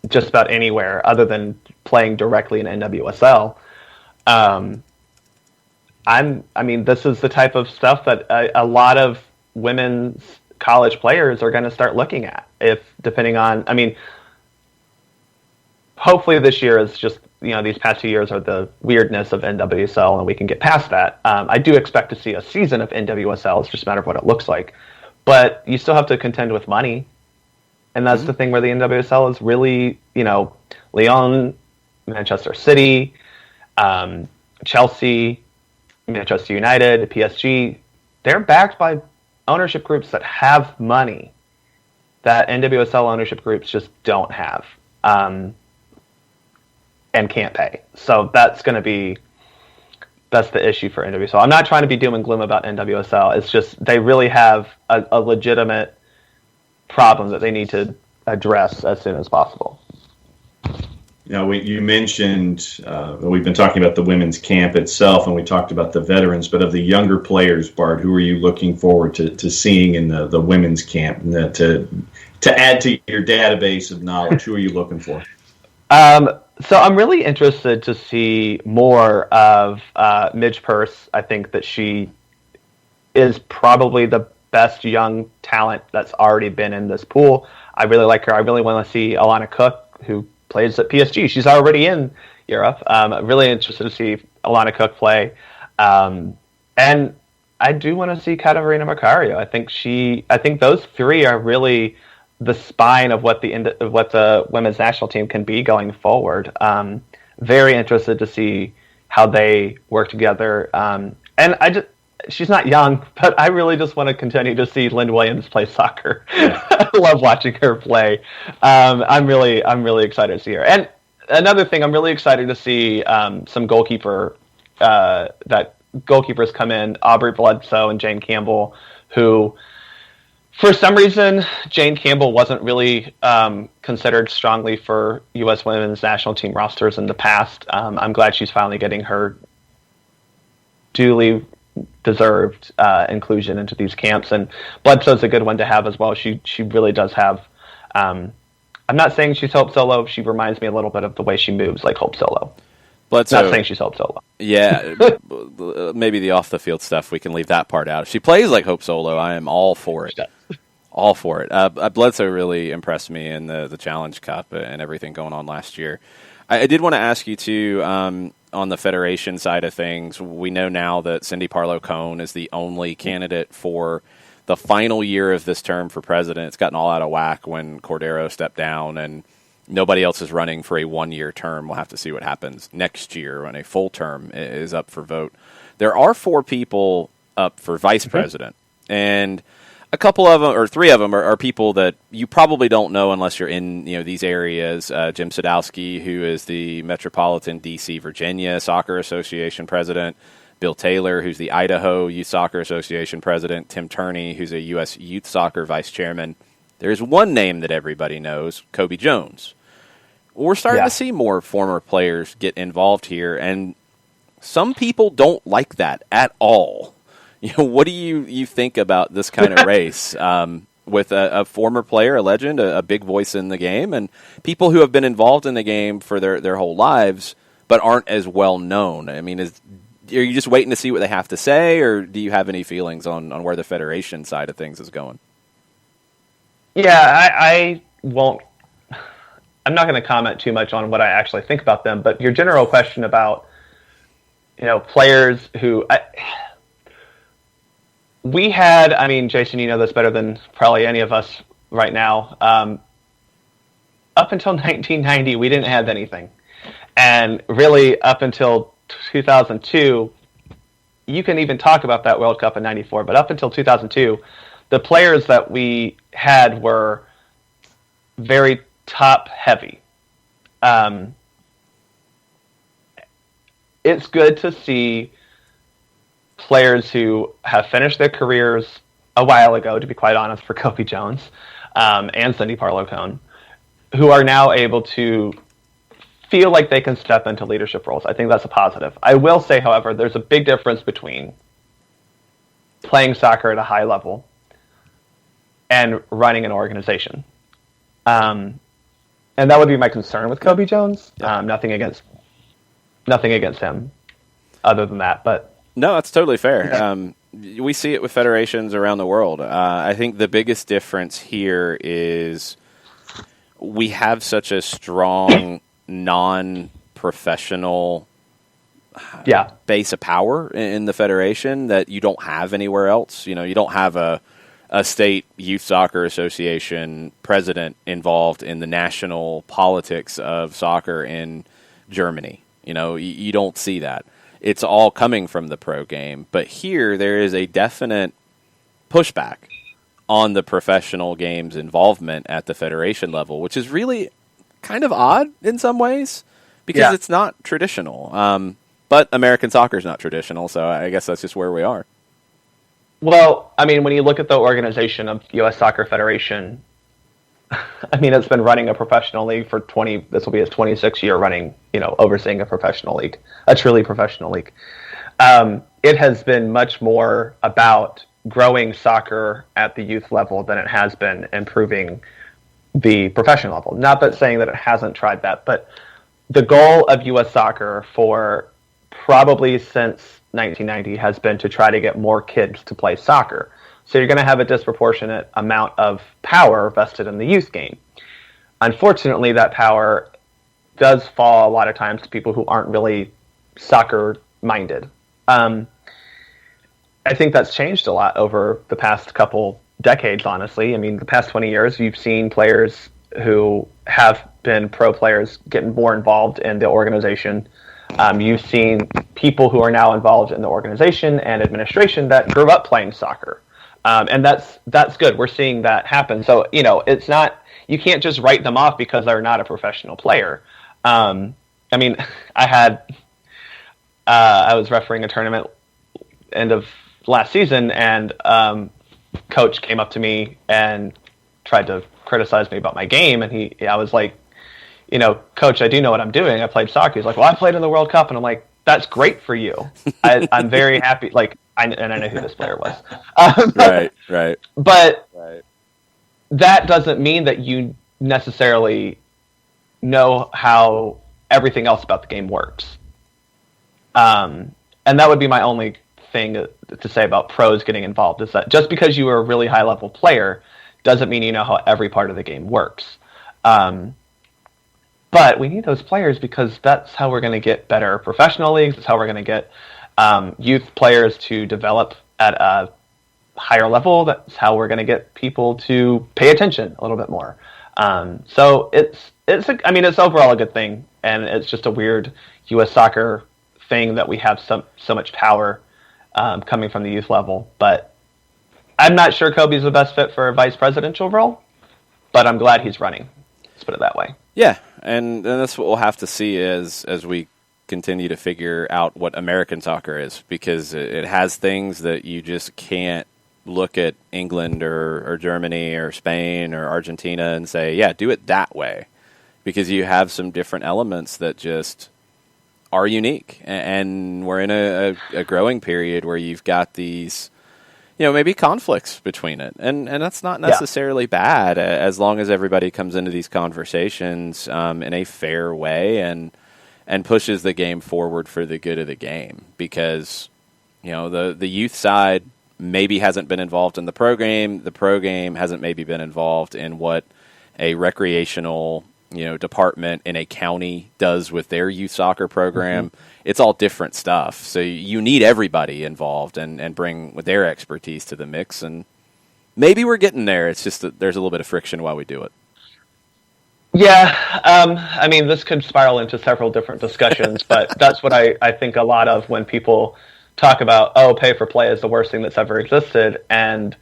just about anywhere other than playing directly in NWSL. This is the type of stuff that a lot of women's college players are going to start looking at. Hopefully this year is just, these past 2 years are the weirdness of NWSL, and we can get past that. I do expect to see a season of NWSL. It's just a matter of what it looks like. But you still have to contend with money. And that's the thing where the NWSL is really, Lyon, Manchester City, Chelsea, Manchester United, PSG, they're backed by ownership groups that have money that NWSL ownership groups just don't have. And can't pay. So that's the issue for NWSL. I'm not trying to be doom and gloom about NWSL. It's just they really have a legitimate problem that they need to address as soon as possible. You mentioned we've been talking about the women's camp itself, and we talked about the veterans, but of the younger players, Bart, who are you looking forward to seeing in the women's camp to add to your database of knowledge? Who are you looking for? So I'm really interested to see more of Midge Purce. I think that she is probably the best young talent that's already been in this pool. I really like her. I really want to see Alana Cook, who plays at PSG. She's already in Europe. I'm really interested to see Alana Cook play. And I do want to see Catarina Marcario. I think those three are really the spine of what the women's national team can be going forward. Very interested to see how they work together. And she's not young, but I really just want to continue to see Lynn Williams play soccer. I love watching her play. I'm really excited to see her. And another thing, I'm really excited to see some goalkeepers come in, Aubrey Bledsoe and Jane Campbell, who, for some reason, Jane Campbell wasn't really considered strongly for U.S. women's national team rosters in the past. I'm glad she's finally getting her duly deserved inclusion into these camps. And Bledsoe's a good one to have as well. She really does have... I'm not saying she's Hope Solo. She reminds me a little bit of the way she moves like Hope Solo. Bledsoe, not saying she's Hope Solo. Yeah, maybe the off-the-field stuff, we can leave that part out. If she plays like Hope Solo, I am all for it. All for it. Bledsoe really impressed me in the Challenge Cup and everything going on last year. I did want to ask you, too, on the Federation side of things, we know now that Cindy Parlow-Cone is the only candidate for the final year of this term for president. It's gotten all out of whack when Cordero stepped down, and nobody else is running for a one-year term. We'll have to see what happens next year when a full term is up for vote. There are 4 people up for vice president, and a couple of them, or 3 of them, are people that you probably don't know unless you're in these areas. Jim Sadowski, who is the Metropolitan D.C. Virginia Soccer Association president. Bill Taylor, who's the Idaho Youth Soccer Association president. Tim Turney, who's a U.S. Youth Soccer vice chairman. There's one name that everybody knows, Kobe Jones. We're starting to see more former players get involved here, and some people don't like that at all. What do you think about this kind of race with a former player, a legend, a big voice in the game, and people who have been involved in the game for their whole lives but aren't as well known? I mean, are you just waiting to see what they have to say, or do you have any feelings on where the federation side of things is going? Yeah, I won't. I'm not going to comment too much on what I actually think about them, but your general question about players who. We had, Jason, you know this better than probably any of us right now. Up until 1990, we didn't have anything. And really, up until 2002, you can even talk about that World Cup in 94, but up until 2002, the players that we had were very top-heavy. It's good to see players who have finished their careers a while ago, to be quite honest, for Kobe Jones and Cindy Parlow-Cone, who are now able to feel like they can step into leadership roles. I think that's a positive. I will say, however, there's a big difference between playing soccer at a high level and running an organization. And that would be my concern with Kobe Jones. Nothing against him other than that, but no, that's totally fair. We see it with federations around the world. I think the biggest difference here is we have such a strong non-professional base of power in the federation that you don't have anywhere else. You don't have a state youth soccer association president involved in the national politics of soccer in Germany. You don't see that. It's all coming from the pro game. But here, there is a definite pushback on the professional game's involvement at the federation level, which is really kind of odd in some ways because it's not traditional. But American soccer is not traditional, so I guess that's just where we are. Well, when you look at the organization of U.S. Soccer Federation, it's been running a professional league for this will be its 26th year running, overseeing a professional league, a truly professional league. It has been much more about growing soccer at the youth level than it has been improving the professional level. Not that saying that it hasn't tried that, but the goal of U.S. soccer for probably since 1990 has been to try to get more kids to play soccer. So you're going to have a disproportionate amount of power vested in the youth game. Unfortunately, that power does fall a lot of times to people who aren't really soccer-minded. I think that's changed a lot over the past couple decades, honestly. The past 20 years, you've seen players who have been pro players getting more involved in the organization. You've seen people who are now involved in the organization and administration that grew up playing soccer. And that's good. We're seeing that happen. So, it's not, you can't just write them off because they're not a professional player. I was refereing a tournament end of last season, and coach came up to me and tried to criticize me about my game. And I was like, coach, I do know what I'm doing. I played soccer. He's like, well, I played in the World Cup. And I'm like, that's great for you. I'm very happy. And I know who this player was. Right. But that doesn't mean that you necessarily know how everything else about the game works. And that would be my only thing to say about pros getting involved, is that just because you are a really high-level player doesn't mean you know how every part of the game works. But we need those players because that's how we're going to get better professional leagues. That's how we're going to get youth players to develop at a higher level. That's how we're going to get people to pay attention a little bit more. So it's overall a good thing, and it's just a weird U.S. soccer thing that we have so much power coming from the youth level. But I'm not sure Kobe's the best fit for a vice presidential role, but I'm glad he's running. Let's put it that way. Yeah, and that's what we'll have to see as we continue to figure out what American soccer is, because it has things that you just can't look at England or Germany or Spain or Argentina and say, yeah, do it that way, because you have some different elements that just are unique. And we're in a growing period where you've got these, maybe conflicts between it. And that's not necessarily bad, as long as everybody comes into these conversations in a fair way and pushes the game forward for the good of the game. Because, the youth side maybe hasn't been involved in the pro game. The pro game hasn't maybe been involved in what a recreational department in a county does with their youth soccer program. Mm-hmm. It's all different stuff. So you need everybody involved and bring with their expertise to the mix. And maybe we're getting there. It's just that there's a little bit of friction while we do it. Yeah. This could spiral into several different discussions, but that's what I think a lot of when people talk about, pay for play is the worst thing that's ever existed. And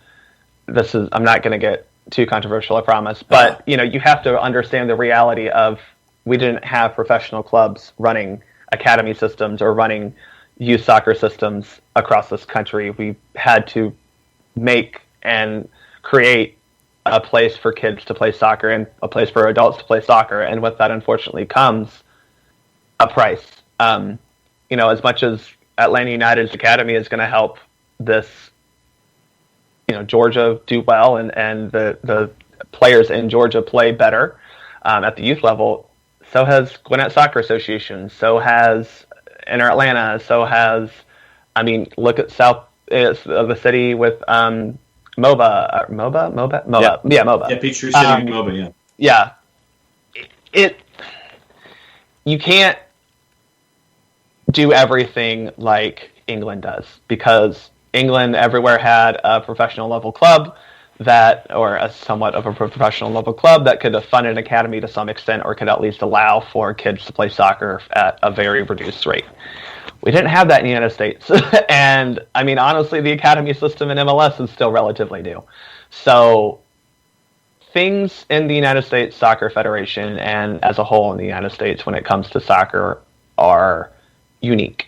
I'm not going to get too controversial, I promise. But, you have to understand the reality of we didn't have professional clubs running academy systems or running youth soccer systems across this country. We had to make and create a place for kids to play soccer and a place for adults to play soccer. And with that, unfortunately, comes a price. As much as Atlanta United's academy is going to help this, Georgia do well and the players in Georgia play better at the youth level, so has Gwinnett Soccer Association, so has Inter Atlanta, so has, look at South of the city with MOBA. Yeah, MOBA. Yeah, Peachtree City MOBA, yeah. You can't do everything like England does, because England everywhere had a professional level club or a somewhat of a professional level club that could fund an academy to some extent, or could at least allow for kids to play soccer at a very reduced rate. We didn't have that in the United States. And honestly, the academy system in MLS is still relatively new. So things in the United States Soccer Federation and as a whole in the United States when it comes to soccer are unique.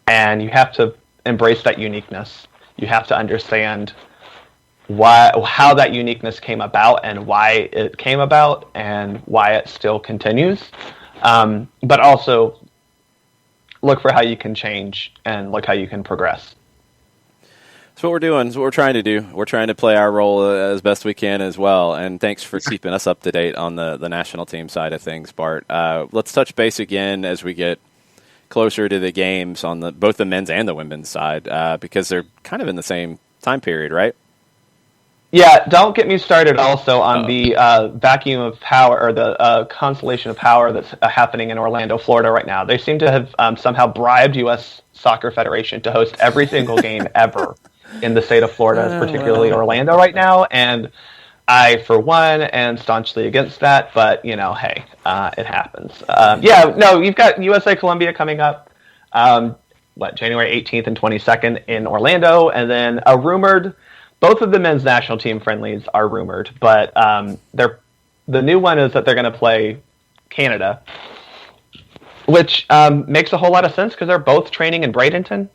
And you have to embrace that uniqueness. You have to understand how that uniqueness came about and why it came about and why it still continues. But also look for how you can change and look how you can progress. That's what we're doing. That's what we're trying to do. We're trying to play our role as best we can as well. And thanks for keeping us up to date on the national team side of things, Bart. Let's touch base again as we get closer to the games on both the men's and the women's side, because they're kind of in the same time period, right? Yeah, don't get me started also on the vacuum of power, or the constellation of power that's happening in Orlando, Florida right now. They seem to have somehow bribed U.S. Soccer Federation to host every single game ever in the state of Florida, particularly Orlando right now. And I, for one, am staunchly against that, but, hey, it happens. You've got USA Colombia coming up, January 18th and 22nd in Orlando, and then both of the men's national team friendlies are rumored, but the new one is that they're going to play Canada, which makes a whole lot of sense because they're both training in Bradenton.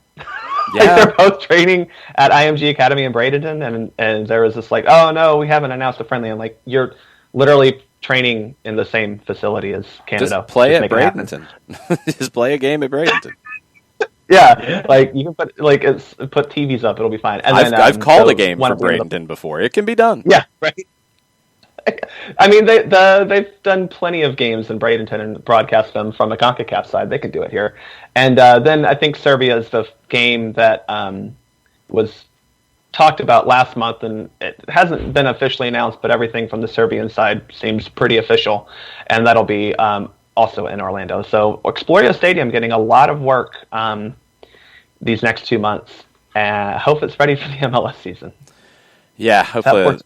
Yeah. They're both training at IMG Academy in Bradenton, and there was this oh no, we haven't announced a friendly. I'm like, you're literally training in the same facility as Canada. Just play at Bradenton. Just play a game at Bradenton. Yeah, you can put put TVs up; it'll be fine. And I've called a game for Bradenton before. It can be done. Yeah, right. They've done plenty of games in Bradenton and broadcast them from the CONCACAF side. They could do it here. And then I think Serbia is the game that was talked about last month, and it hasn't been officially announced, but everything from the Serbian side seems pretty official, and that'll be also in Orlando. So Exploria Stadium getting a lot of work these next 2 months, hope it's ready for the MLS season. Yeah, hopefully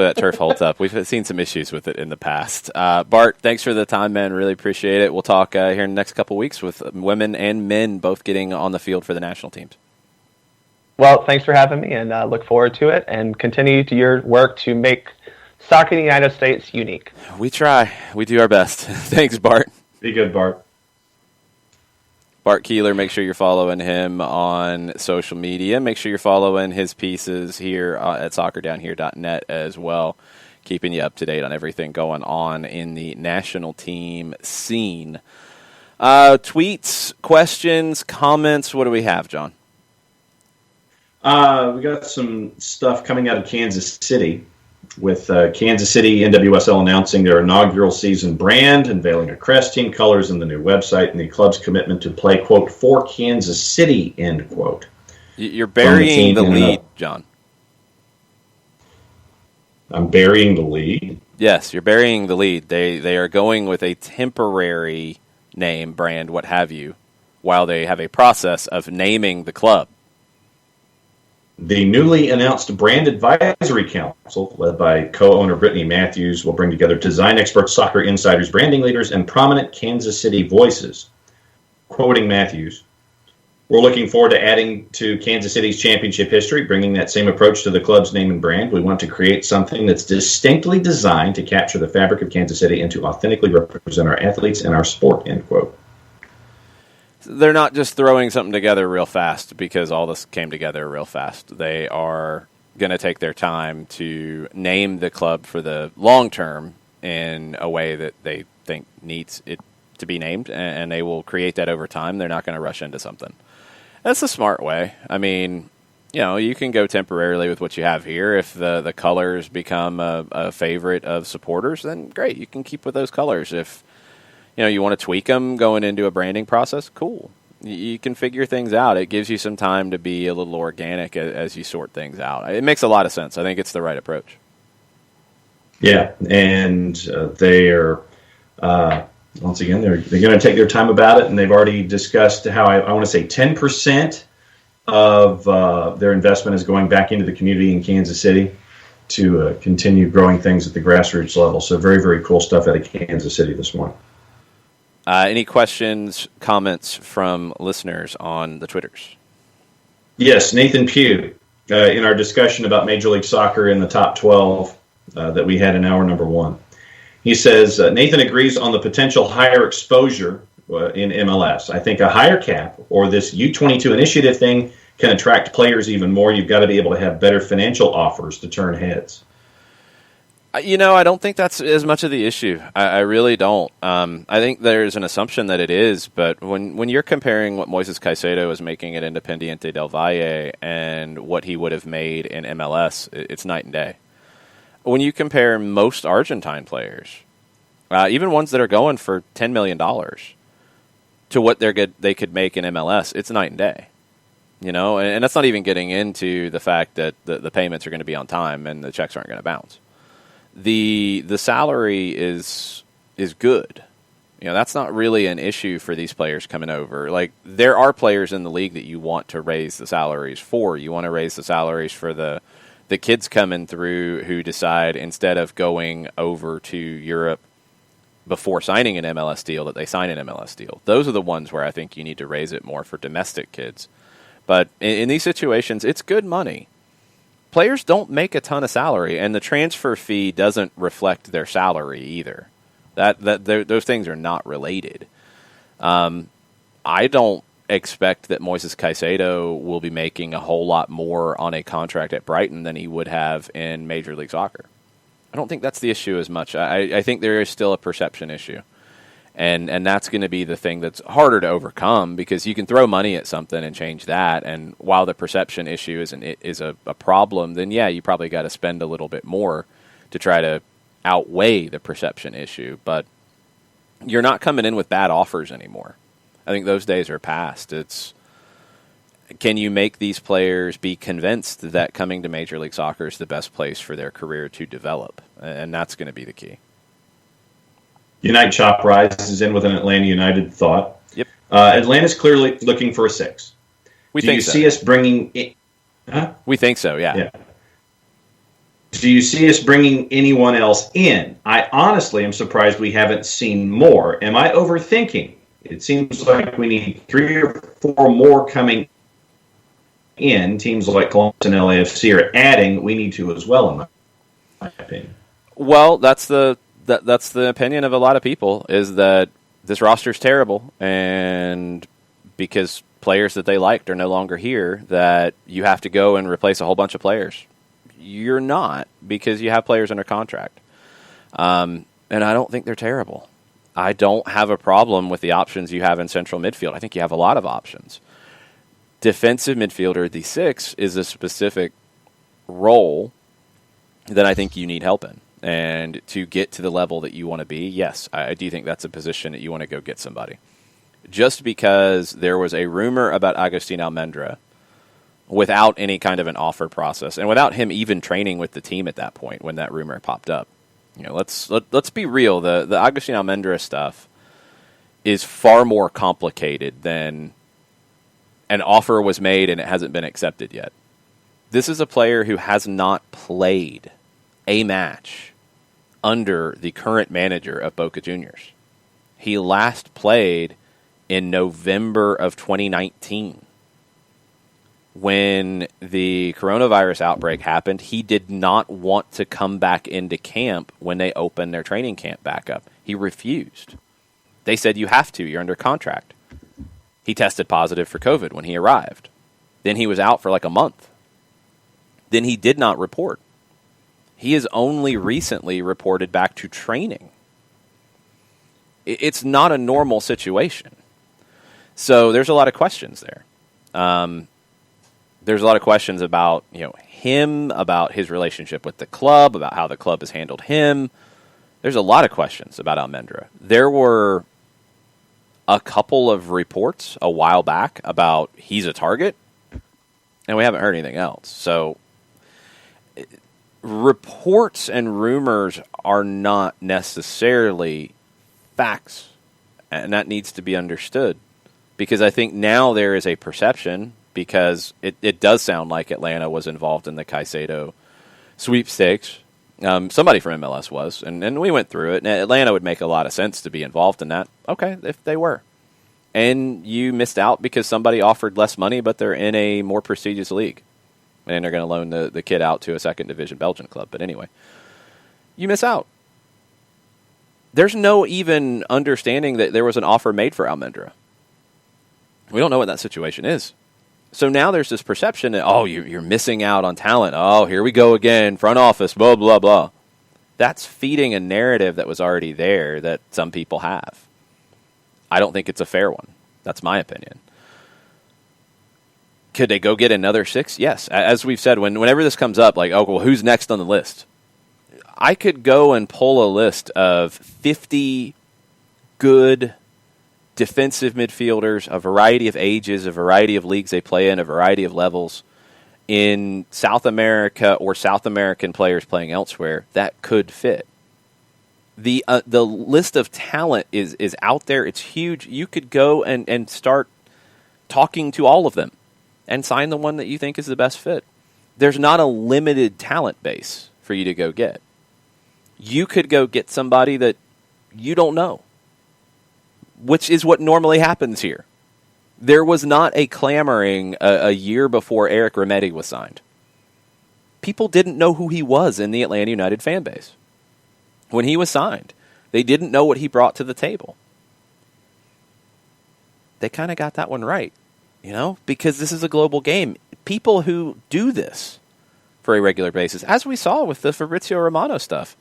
that turf holds up. We've seen some issues with it in the past. Bart, thanks for the time, man. Really appreciate it. We'll talk here in the next couple of weeks with women and men both getting on the field for the national teams. Well, thanks for having me, and look forward to it, and continue to your work to make soccer in the United States unique. We try. We do our best. Thanks, Bart. Be good, Bart. Bart Keeler, make sure you're following him on social media. Make sure you're following his pieces here at soccerdownhere.net as well, keeping you up to date on everything going on in the national team scene. Tweets, questions, comments, what do we have, John? We got some stuff coming out of Kansas City, with Kansas City NWSL announcing their inaugural season brand, unveiling a crest, team colors, and the new website, and the club's commitment to play, quote, for Kansas City, end quote. You're burying the lead, John. I'm burying the lead? Yes, you're burying the lead. They are going with a temporary name, brand, what have you, while they have a process of naming the club. The newly announced Brand Advisory Council, led by co-owner Brittany Matthews, will bring together design experts, soccer insiders, branding leaders, and prominent Kansas City voices. Quoting Matthews, "We're looking forward to adding to Kansas City's championship history, bringing that same approach to the club's name and brand. We want to create something that's distinctly designed to capture the fabric of Kansas City and to authentically represent our athletes and our sport," end quote. They're not just throwing something together real fast because all this came together real fast. They are going to take their time to name the club for the long term in a way that they think needs it to be named, and they will create that over time. They're not going to rush into something. That's a smart way. I mean, you can go temporarily with what you have here. If the colors become a favorite of supporters, then great. You can keep with those colors. If you want to tweak them going into a branding process, cool. You can figure things out. It gives you some time to be a little organic as you sort things out. It makes a lot of sense. I think it's the right approach. Yeah, and they are, once again, they're going to take their time about it, and they've already discussed how I want to say 10% of their investment is going back into the community in Kansas City to continue growing things at the grassroots level. So very, very cool stuff out of Kansas City this morning. Any questions, comments from listeners on the Twitters? Yes, Nathan Pugh, in our discussion about Major League Soccer in the top 12 that we had in hour number 1. He says, Nathan agrees on the potential higher exposure in MLS. I think a higher cap or this U22 initiative thing can attract players even more. You've got to be able to have better financial offers to turn heads. I don't think that's as much of the issue. I really don't. I think there's an assumption that it is, but when you're comparing what Moises Caicedo is making at Independiente del Valle and what he would have made in MLS, it's night and day. When you compare most Argentine players, even ones that are going for $10 million, to what they could make in MLS, it's night and day. And that's not even getting into the fact that the payments are going to be on time and the checks aren't going to bounce. The salary is good. That's not really an issue for these players coming over. Like, there are players in the league that you want to raise the salaries for. You want to raise the salaries for the kids coming through who decide, instead of going over to Europe before signing an MLS deal, that they sign an MLS deal. Those are the ones where I think you need to raise it more for domestic kids. But in these situations, it's good money. Players don't make a ton of salary, and the transfer fee doesn't reflect their salary either. Those things are not related. I don't expect that Moises Caicedo will be making a whole lot more on a contract at Brighton than he would have in Major League Soccer. I don't think that's the issue as much. I think there is still a perception issue. And that's going to be the thing that's harder to overcome, because you can throw money at something and change that. And while the perception issue is a problem, then yeah, you probably got to spend a little bit more to try to outweigh the perception issue. But you're not coming in with bad offers anymore. I think those days are past. Can you make these players be convinced that coming to Major League Soccer is the best place for their career to develop? And that's going to be the key. Unite Chop rises in with an Atlanta United thought. Yep. Atlanta's clearly looking for a 6. Do you see us bringing Huh? We think so, yeah. Yeah. Do you see us bringing anyone else in? I honestly am surprised we haven't seen more. Am I overthinking? It seems like we need 3 or 4 more coming in. Teams like Columbus and LAFC are adding. We need to as well, in my opinion. Well, that's the opinion of a lot of people, is that this roster's terrible, and because players that they liked are no longer here, that you have to go and replace a whole bunch of players. You're not, because you have players under contract. And I don't think they're terrible. I don't have a problem with the options you have in central midfield. I think you have a lot of options. Defensive midfielder, the 6, is a specific role that I think you need help in. And to get to the level that you want to be, yes, I do think that's a position that you want to go get somebody. Just because there was a rumor about Agustin Almendra without any kind of an offer process, and without him even training with the team at that point when that rumor popped up. Let's be real. The Agustin Almendra stuff is far more complicated than an offer was made and it hasn't been accepted yet. This is a player who has not played a match under the current manager of Boca Juniors. He last played in November of 2019. When the coronavirus outbreak happened, he did not want to come back into camp when they opened their training camp back up. He refused. They said, you have to, you're under contract. He tested positive for COVID when he arrived. Then he was out for like a month. Then he did not report. He has only recently reported back to training. It's not a normal situation. So there's a lot of questions there. There's a lot of questions about him, about his relationship with the club, about how the club has handled him. There's a lot of questions about Almendra. There were a couple of reports a while back about he's a target, and we haven't heard anything else. So reports and rumors are not necessarily facts, and that needs to be understood, because I think now there is a perception, because it does sound like Atlanta was involved in the Caicedo sweepstakes. Somebody from MLS was, and we went through it, and Atlanta would make a lot of sense to be involved in that. Okay, if they were. And you missed out because somebody offered less money, but they're in a more prestigious league. And they're going to loan the kid out to a second division Belgian club. But anyway, you miss out. There's no even understanding that there was an offer made for Almendra. We don't know what that situation is. So now there's this perception that, you're missing out on talent. Oh, here we go again, front office, blah, blah, blah. That's feeding a narrative that was already there that some people have. I don't think it's a fair one. That's my opinion. Could they go get another 6? Yes. As we've said, whenever this comes up, who's next on the list? I could go and pull a list of 50 good defensive midfielders, a variety of ages, a variety of leagues they play in, a variety of levels in South America or South American players playing elsewhere that could fit. The list of talent is out there. It's huge. You could go and start talking to all of them and sign the one that you think is the best fit. There's not a limited talent base for you to go get. You could go get somebody that you don't know, which is what normally happens here. There was not a clamoring a year before Eric Remedi was signed. People didn't know who he was in the Atlanta United fan base. When he was signed, they didn't know what he brought to the table. They kind of got that one right, because this is a global game. People who do this for a regular basis, as we saw with the Fabrizio Romano stuff,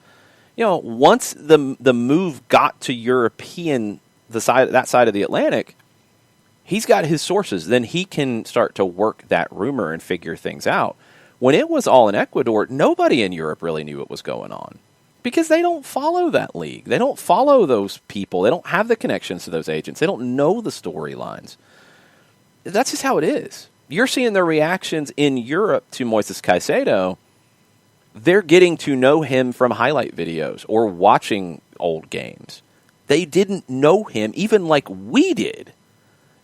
once the move got to European, that side of the Atlantic, he's got his sources. Then he can start to work that rumor and figure things out. When it was all in Ecuador, nobody in Europe really knew what was going on, because they don't follow that league. They don't follow those people. They don't have the connections to those agents. They don't know the storylines. That's just how it is. You're seeing the reactions in Europe to Moises Caicedo. They're getting to know him from highlight videos or watching old games. They didn't know him even like we did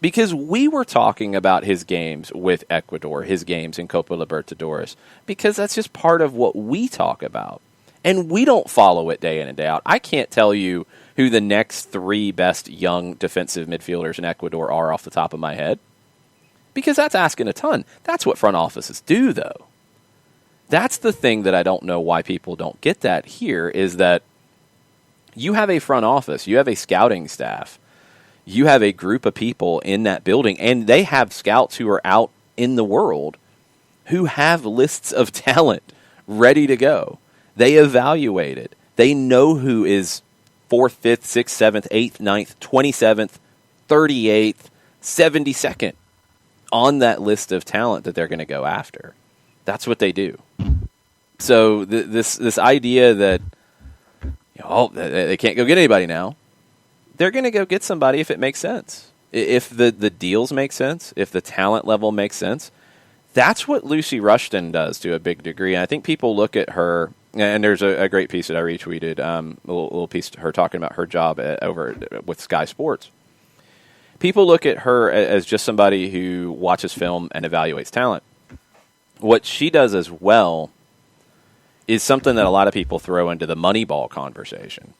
Because we were talking about his games with Ecuador, his games in Copa Libertadores, because that's just part of what we talk about. And we don't follow it day in and day out. I can't tell you who the next 3 best young defensive midfielders in Ecuador are off the top of my head, because that's asking a ton. That's what front offices do, though. That's the thing that I don't know why people don't get that here, is that you have a front office, you have a scouting staff, you have a group of people in that building, and they have scouts who are out in the world who have lists of talent ready to go. They evaluate it. They know who is 4th, 5th, 6th, 7th, 8th, 9th, 27th, 38th, 72nd on that list of talent that they're going to go after. That's what they do. So this idea that they can't go get anybody now, they're going to go get somebody if it makes sense. If the deals make sense, if the talent level makes sense. That's what Lucy Rushton does to a big degree. And I think people look at her, and there's a great piece that I retweeted, a little piece of her talking about her job over with Sky Sports. People look at her as just somebody who watches film and evaluates talent. What she does as well is something that a lot of people throw into the Moneyball conversation.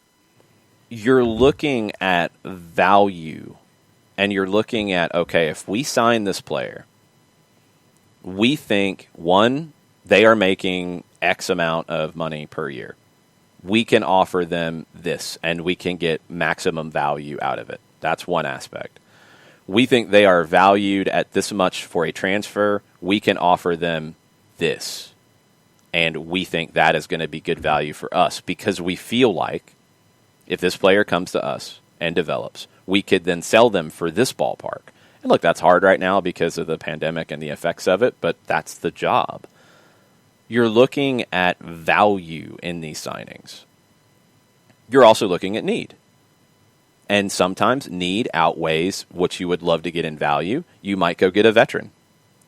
You're looking at value, and you're looking at, okay, if we sign this player, we think, one, they are making X amount of money per year. We can offer them this, and we can get maximum value out of it. That's one aspect. We think they are valued at this much for a transfer. We can offer them this. And we think that is going to be good value for us, because we feel like if this player comes to us and develops, we could then sell them for this ballpark. And look, that's hard right now because of the pandemic and the effects of it, but that's the job. You're looking at value in these signings. You're also looking at need. And sometimes need outweighs what you would love to get in value. You might go get a veteran.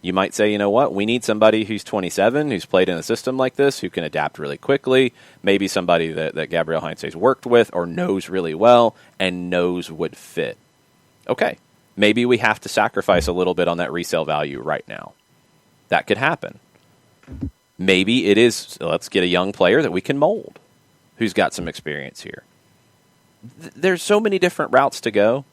You might say, you know what, we need somebody who's 27, who's played in a system like this, who can adapt really quickly, maybe somebody that Gabriel Heinze's worked with or knows really well and knows would fit. Okay, maybe we have to sacrifice a little bit on that resale value right now. That could happen. Maybe it is, let's get a young player that we can mold, who's got some experience here. There's so many different routes to go.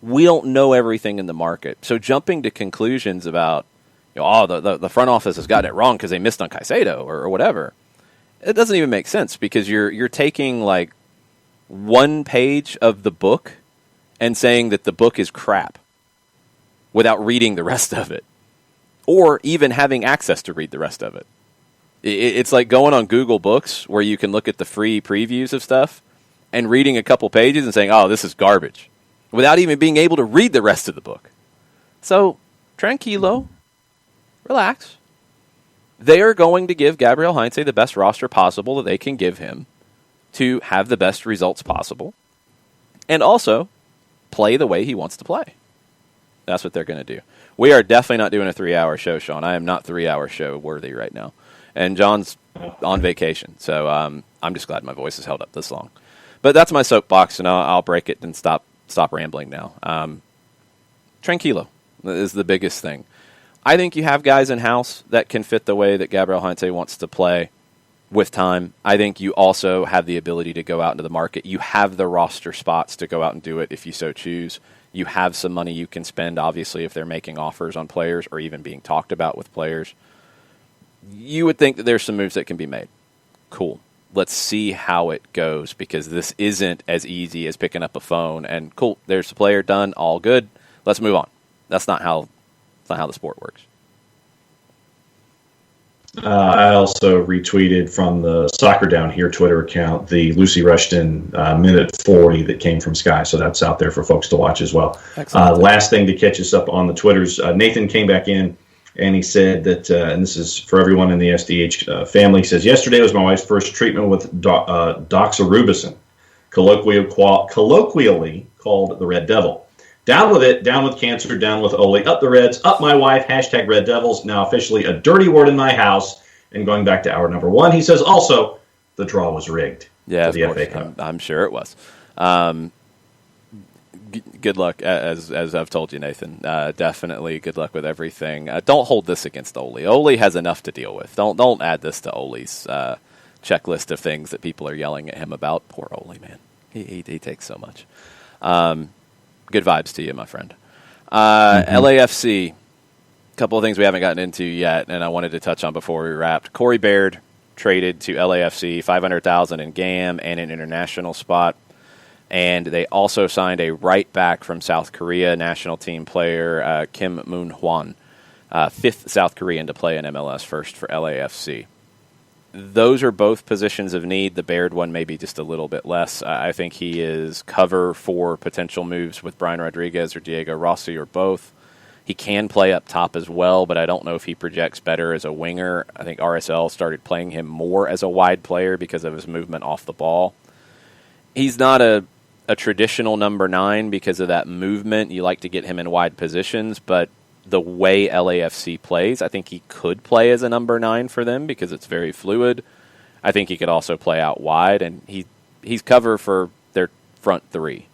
We don't know everything in the market. So jumping to conclusions about, the front office has gotten it wrong because they missed on Caicedo or whatever. It doesn't even make sense, because you're taking like one page of the book and saying that the book is crap without reading the rest of it, or even having access to read the rest of it. It's like going on Google Books where you can look at the free previews of stuff and reading a couple pages and saying, oh, this is garbage, without even being able to read the rest of the book. So, tranquilo. Relax. They are going to give Gabriel Heinze the best roster possible that they can give him to have the best results possible, and also play the way he wants to play. That's what they're going to do. We are definitely not doing a 3-hour show, Sean. I am not 3-hour show worthy right now. And John's on vacation, so I'm just glad my voice has held up this long. But that's my soapbox, and I'll break it and stop rambling now. Tranquilo is the biggest thing. I think you have guys in-house that can fit the way that Gabriel Heinze wants to play with time. I think you also have the ability to go out into the market. You have the roster spots to go out and do it if you so choose. You have some money you can spend, obviously, if they're making offers on players or even being talked about with players. You would think that there's some moves that can be made. Cool. Let's see how it goes, because this isn't as easy as picking up a phone and, cool, there's the player, done, all good. Let's move on. That's not how the sport works. I also retweeted from the Soccer Down Here Twitter account the Lucy Rushton minute 40 that came from Sky, so that's out there for folks to watch as well. Last thing to catch us up on the Twitters, Nathan came back in and he said that, and this is for everyone in the SDH family, he says, yesterday was my wife's first treatment with doxorubicin, colloquially called the Red Devil. Down with it, down with cancer, down with Ole, up the Reds, up my wife, hashtag Red Devils, now officially a dirty word in my house. And going back to hour number 1, he says also the draw was rigged. Yeah, for the FA Cup. I'm sure it was. Good luck, as I've told you, Nathan. Definitely good luck with everything. Don't hold this against Ole. Ole has enough to deal with. Don't add this to Ole's checklist of things that people are yelling at him about. Poor Ole, man. He takes so much. Good vibes to you, my friend. LAFC, a couple of things we haven't gotten into yet, and I wanted to touch on before we wrapped. Corey Baird traded to LAFC, $500,000 in GAM and an international spot. And they also signed a right back from South Korea, national team player Kim Moon-hwan, fifth South Korean to play in MLS, first for LAFC. Those are both positions of need. The Baird one maybe just a little bit less. I think he is cover for potential moves with Brian Rodriguez or Diego Rossi or both. He can play up top as well, but I don't know if he projects better as a winger. I think RSL started playing him more as a wide player because of his movement off the ball. He's not a traditional number 9 because of that movement. You like to get him in wide positions, but the way LAFC plays, I think he could play as a number 9 for them because it's very fluid. I think he could also play out wide, and he's cover for their front 3,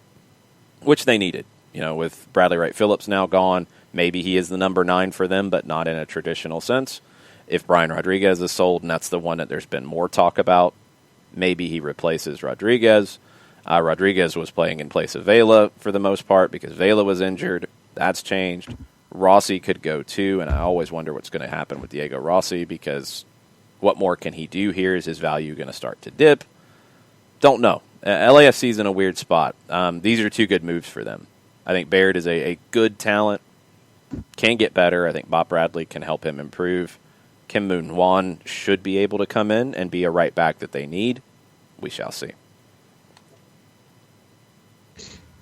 which they needed. You know, with Bradley Wright Phillips now gone, maybe he is the number 9 for them, but not in a traditional sense. If Brian Rodriguez is sold, and that's the one that there's been more talk about, maybe he replaces Rodriguez. Rodriguez was playing in place of Vela for the most part because Vela was injured. That's changed. Rossi could go too, and I always wonder what's going to happen with Diego Rossi because what more can he do here? Is his value going to start to dip? Don't know. LAFC's in a weird spot. These are 2 good moves for them. I think Baird is a good talent, can get better. I think Bob Bradley can help him improve. Kim Moon-hwan should be able to come in and be a right back that they need. We shall see.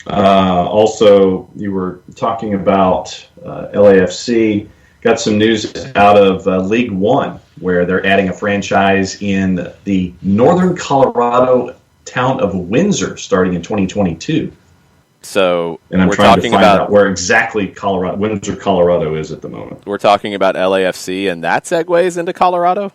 Also, you were talking about LAFC. Got some news out of League One, where they're adding a franchise in the northern Colorado town of Windsor starting in 2022. So, and I'm we're trying to talking find about out where exactly Windsor, Colorado is at the moment. We're talking about LAFC, and that segues into Colorado?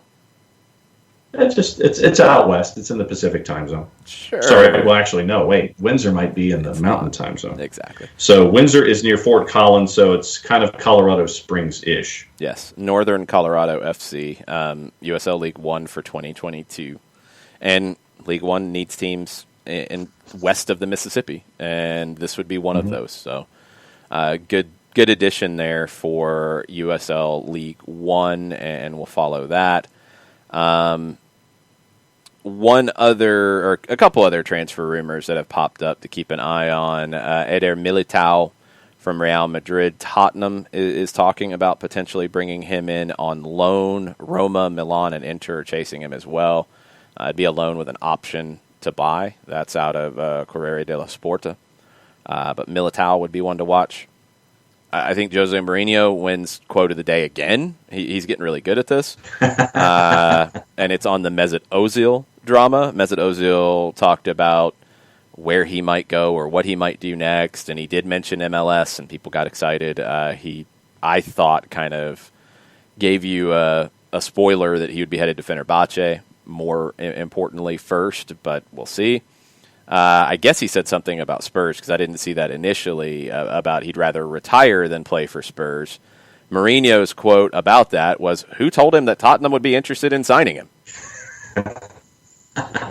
It's out west. It's in the Pacific time zone. Sure. Sorry, well, actually, no, wait. Windsor might be in the Mountain time zone. Exactly. So Windsor is near Fort Collins, so it's kind of Colorado Springs-ish. Yes, Northern Colorado FC, USL League One for 2022. And League One needs teams in west of the Mississippi, and this would be one of those. So good addition there for USL League One, and we'll follow that. One other, or a couple other transfer rumors that have popped up to keep an eye on. Eder Militao from Real Madrid. Tottenham is talking about potentially bringing him in on loan. Roma, Milan, and Inter are chasing him as well. It'd be a loan with an option to buy. That's out of Corriere dello Sport. But Militao would be one to watch. I think Jose Mourinho wins quote of the day again. He's getting really good at this. And it's on the Mesut Ozil drama. Mesut Ozil talked about where he might go or what he might do next, and he did mention MLS, and people got excited. I thought, kind of gave you a spoiler that he would be headed to Fenerbahce, more importantly first, but we'll see. I guess he said something about Spurs because I didn't see that initially, about he'd rather retire than play for Spurs. Mourinho's quote about that was, "Who told him that Tottenham would be interested in signing him?"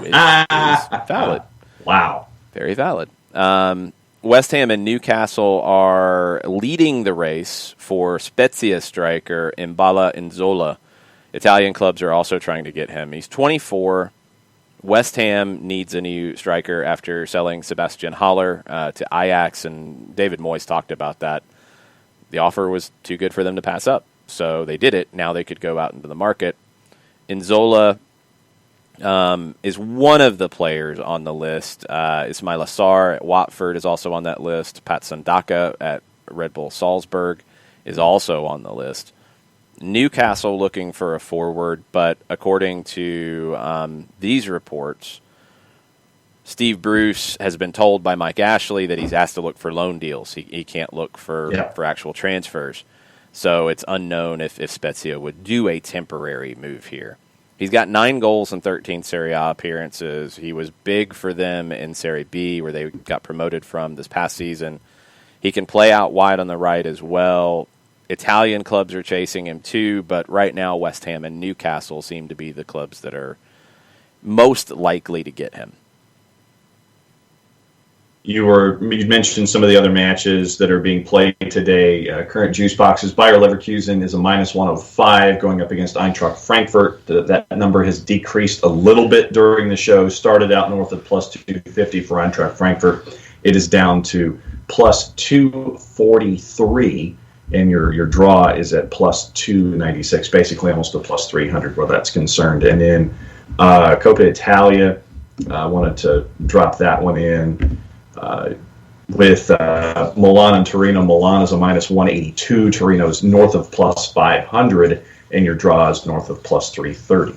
Which is valid. Wow. Very valid. West Ham and Newcastle are leading the race for Spezia striker Mbala Nzola. Italian clubs are also trying to get him. He's 24. West Ham needs a new striker after selling Sebastian Haller to Ajax, and David Moyes talked about that. The offer was too good for them to pass up, so they did it. Now they could go out into the market. Nzola is one of the players on the list. Ismail Assar at Watford is also on that list. Pat Sandaka at Red Bull Salzburg is also on the list. Newcastle looking for a forward, but according to these reports, Steve Bruce has been told by Mike Ashley that he's asked to look for loan deals. He can't look for actual transfers. So it's unknown if Spezia would do a temporary move here. He's got 9 goals in 13 Serie A appearances. He was big for them in Serie B, where they got promoted from this past season. He can play out wide on the right as well. Italian clubs are chasing him too, but right now West Ham and Newcastle seem to be the clubs that are most likely to get him. You mentioned some of the other matches that are being played today. Current juice boxes: Bayer Leverkusen is a -105 going up against Eintracht Frankfurt. That number has decreased a little bit during the show. Started out north of +250 for Eintracht Frankfurt. It is down to +243, and your draw is at +296, basically almost a +300 where that's concerned. And then Coppa Italia, I wanted to drop that one in. With Milan and Torino. Milan is a -182. Torino is north of +500, and your draw is north of +330.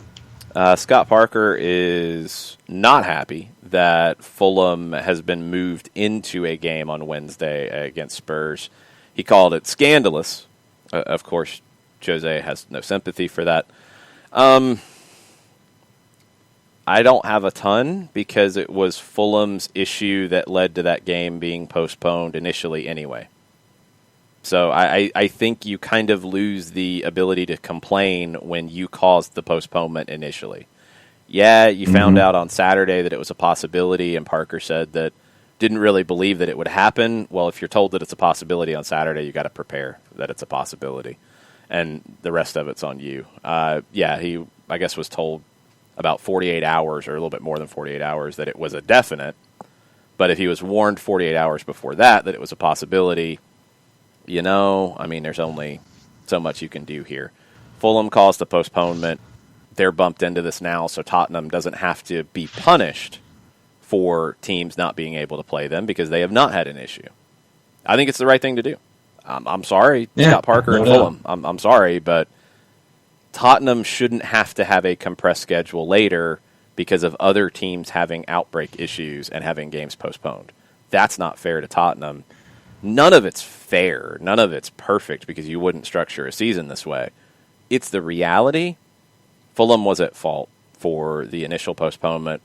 Scott Parker is not happy that Fulham has been moved into a game on Wednesday against Spurs. He called it scandalous. Of course, Jose has no sympathy for that. I don't have a ton because it was Fulham's issue that led to that game being postponed initially anyway. So I think you kind of lose the ability to complain when you caused the postponement initially. Yeah, you found out on Saturday that it was a possibility, and Parker said that didn't really believe that it would happen. Well, if you're told that it's a possibility on Saturday, you got to prepare that it's a possibility, and the rest of it's on you. He, I guess, was told about 48 hours or a little bit more than 48 hours that it was a definite. But if he was warned 48 hours before that it was a possibility, there's only so much you can do here. Fulham caused the postponement. They're bumped into this now, so Tottenham doesn't have to be punished for teams not being able to play them because they have not had an issue. I think it's the right thing to do. I'm sorry, Scott Parker and Fulham. I'm sorry, but Tottenham shouldn't have to have a compressed schedule later because of other teams having outbreak issues and having games postponed. That's not fair to Tottenham. None of it's fair. None of it's perfect because you wouldn't structure a season this way. It's the reality. Fulham was at fault for the initial postponement.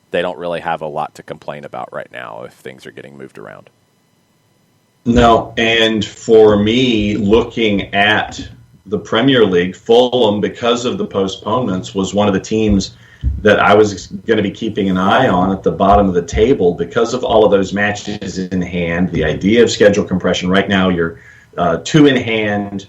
They don't really have a lot to complain about right now if things are getting moved around. No, and for me, looking at the Premier League, Fulham, because of the postponements, was one of the teams that I was going to be keeping an eye on at the bottom of the table because of all of those matches in hand. The idea of schedule compression right now, you're 2 in hand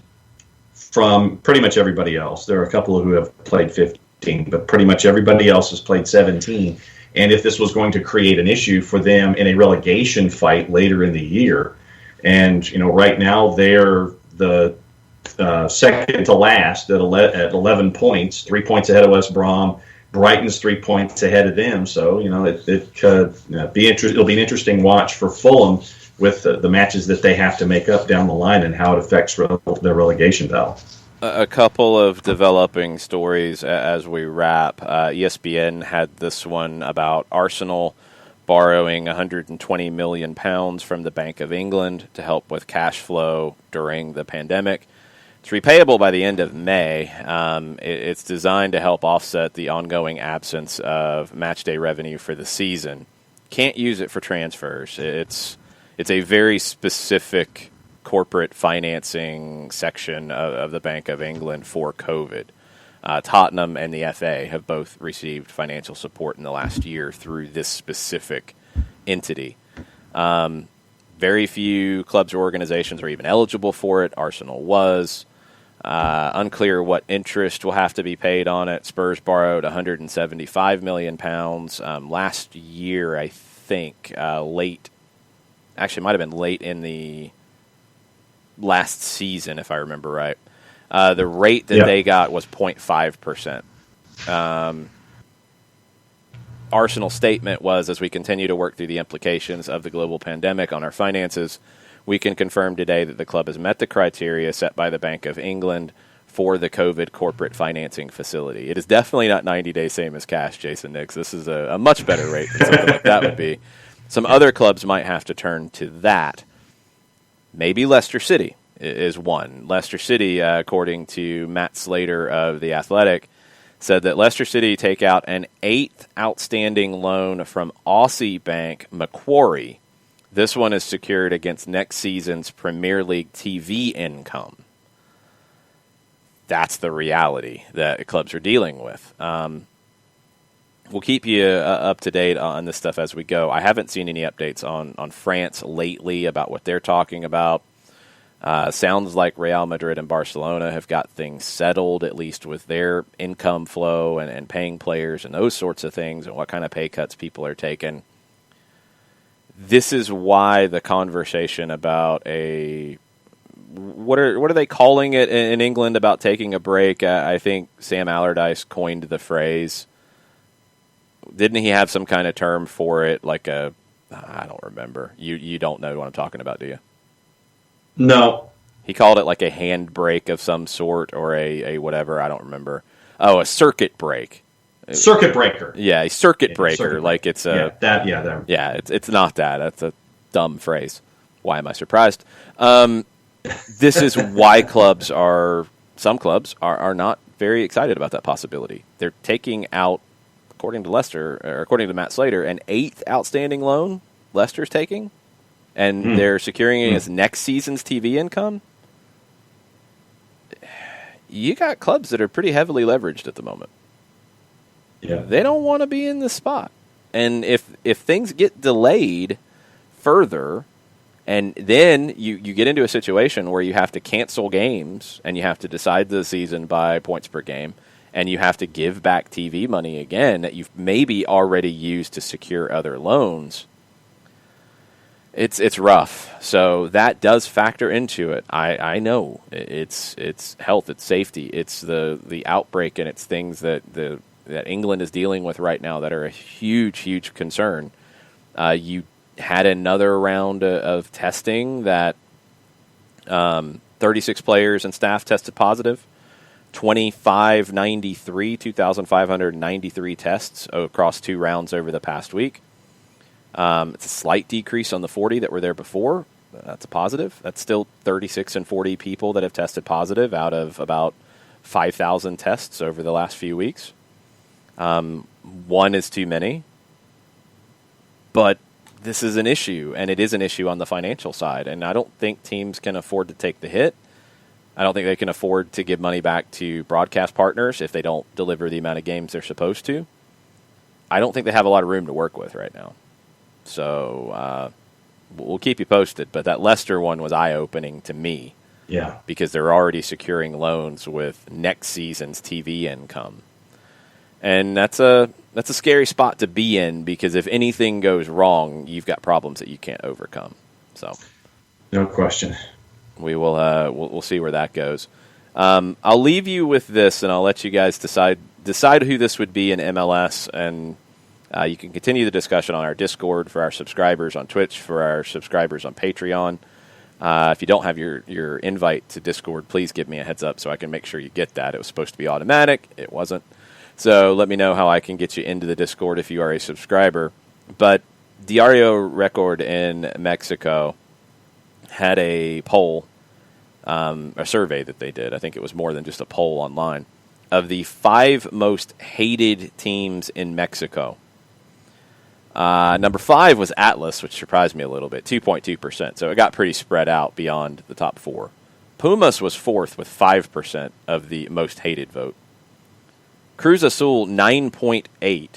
from pretty much everybody else. There are a couple who have played 15, but pretty much everybody else has played 17. And if this was going to create an issue for them in a relegation fight later in the year, and right now they're the second to last at 11 points, 3 points ahead of West Brom. Brighton's 3 points ahead of them. So, it could it'll be an interesting watch for Fulham with the matches that they have to make up down the line and how it affects their relegation battle. A couple of developing stories as we wrap. ESPN had this one about Arsenal borrowing £120 million from the Bank of England to help with cash flow during the pandemic. It's repayable by the end of May. It's designed to help offset the ongoing absence of matchday revenue for the season. Can't use it for transfers. It's a very specific corporate financing section of the Bank of England for COVID. Tottenham and the FA have both received financial support in the last year through this specific entity. Very few clubs or organizations are even eligible for it. Arsenal was. Unclear what interest will have to be paid on it. Spurs borrowed £175 million last year, I think, late. Actually, it might have been late in the last season, if I remember right. The rate that they got was 0.5%. Arsenal's statement was, as we continue to work through the implications of the global pandemic on our finances, we can confirm today that the club has met the criteria set by the Bank of England for the COVID corporate financing facility. It is definitely not 90 days same as cash, Jason Nix. This is a much better rate than something like that would be. Some other clubs might have to turn to that. Maybe Leicester City is one. Leicester City, according to Matt Slater of The Athletic, said that Leicester City take out an 8th outstanding loan from Aussie bank Macquarie. This one is secured against next season's Premier League TV income. That's the reality that clubs are dealing with. We'll keep you up to date on this stuff as we go. I haven't seen any updates on France lately about what they're talking about. Sounds like Real Madrid and Barcelona have got things settled, at least with their income flow and paying players and those sorts of things and what kind of pay cuts people are taking. This is why the conversation about what are they calling it in England about taking a break? I think Sam Allardyce coined the phrase. Didn't he have some kind of term for it? I don't remember. You don't know what I'm talking about, do you? No. He called it like a handbrake of some sort or a whatever. I don't remember. Oh, a circuit break. Circuit breaker. Yeah, a circuit breaker. Circuit like it's a that. It's not that. That's a dumb phrase. Why am I surprised? This is why some clubs are not very excited about that possibility. They're taking out, according to Leicester, or according to Matt Slater, an 8th outstanding loan Leicester's taking, and they're securing it as next season's TV income. You got clubs that are pretty heavily leveraged at the moment. Yeah. They don't want to be in this spot. And if things get delayed further, and then you get into a situation where you have to cancel games and you have to decide the season by points per game, and you have to give back TV money again that you've maybe already used to secure other loans, it's rough. So that does factor into it. I know it's health, it's safety, it's the outbreak, and it's things that England is dealing with right now that are a huge concern. You had another round of testing that 36 players and staff tested positive. 2,593 tests across 2 rounds over the past week. It's a slight decrease on the 40 that were there before. That's a positive. That's still 36 and 40 people that have tested positive out of about 5,000 tests over the last few weeks. One is too many. But this is an issue, and it is an issue on the financial side. And I don't think teams can afford to take the hit. I don't think they can afford to give money back to broadcast partners if they don't deliver the amount of games they're supposed to. I don't think they have a lot of room to work with right now. So we'll keep you posted. But that Leicester one was eye-opening to me. Yeah. Because they're already securing loans with next season's TV income. And that's a scary spot to be in, because if anything goes wrong, you've got problems that you can't overcome. So, no question. We will we'll see where that goes. I'll leave you with this, and I'll let you guys decide who this would be in MLS, and you can continue the discussion on our Discord for our subscribers, on Twitch for our subscribers, on Patreon. If you don't have your invite to Discord, please give me a heads up so I can make sure you get that. It was supposed to be automatic. It wasn't. So let me know how I can get you into the Discord if you are a subscriber. But Diario Record in Mexico had a poll, a survey that they did. I think it was more than just a poll online, of the 5 most hated teams in Mexico. Number 5 was Atlas, which surprised me a little bit, 2.2%. So it got pretty spread out beyond the top 4. Pumas was 4th with 5% of the most hated vote. Cruz Azul, 9.8%.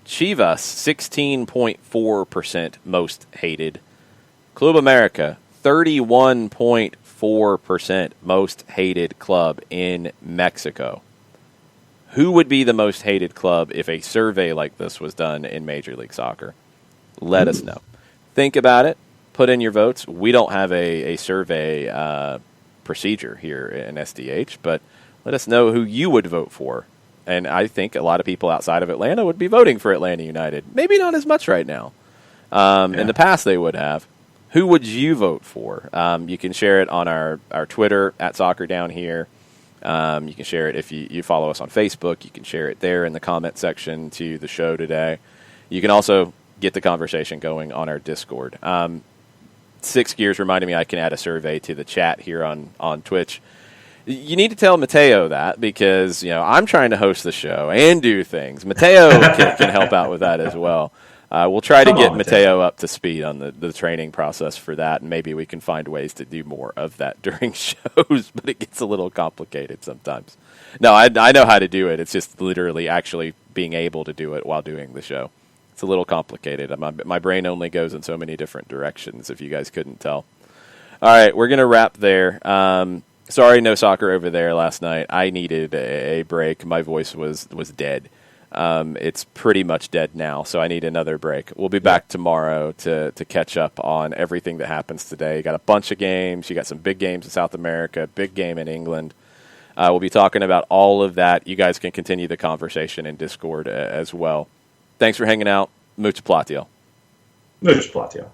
Chivas, 16.4% most hated. Club America, 31.4% most hated club in Mexico. Who would be the most hated club if a survey like this was done in Major League Soccer? Let us know. Think about it. Put in your votes. We don't have a survey procedure here in SDH, but let us know who you would vote for. And I think a lot of people outside of Atlanta would be voting for Atlanta United. Maybe not as much right now. In the past, they would have. Who would you vote for? You can share it on our Twitter, @SoccerDownHere. You can share it if you follow us on Facebook. You can share it there in the comment section to the show today. You can also get the conversation going on our Discord. Six Gears reminded me I can add a survey to the chat here on Twitch. You need to tell Mateo that because, I'm trying to host the show and do things. Mateo can help out with that as well. We'll try to get Mateo up to speed on the training process for that, and maybe we can find ways to do more of that during shows, but it gets a little complicated sometimes. No, I know how to do it. It's just literally actually being able to do it while doing the show. It's a little complicated. My brain only goes in so many different directions, if you guys couldn't tell. All right, we're going to wrap there. Sorry, no soccer over there last night. I needed a break. My voice was dead. It's pretty much dead now, so I need another break. We'll be back tomorrow to catch up on everything that happens today. You got a bunch of games. You got some big games in South America, big game in England. We'll be talking about all of that. You guys can continue the conversation in Discord as well. Thanks for hanging out. Mucho platio. Mucho platio.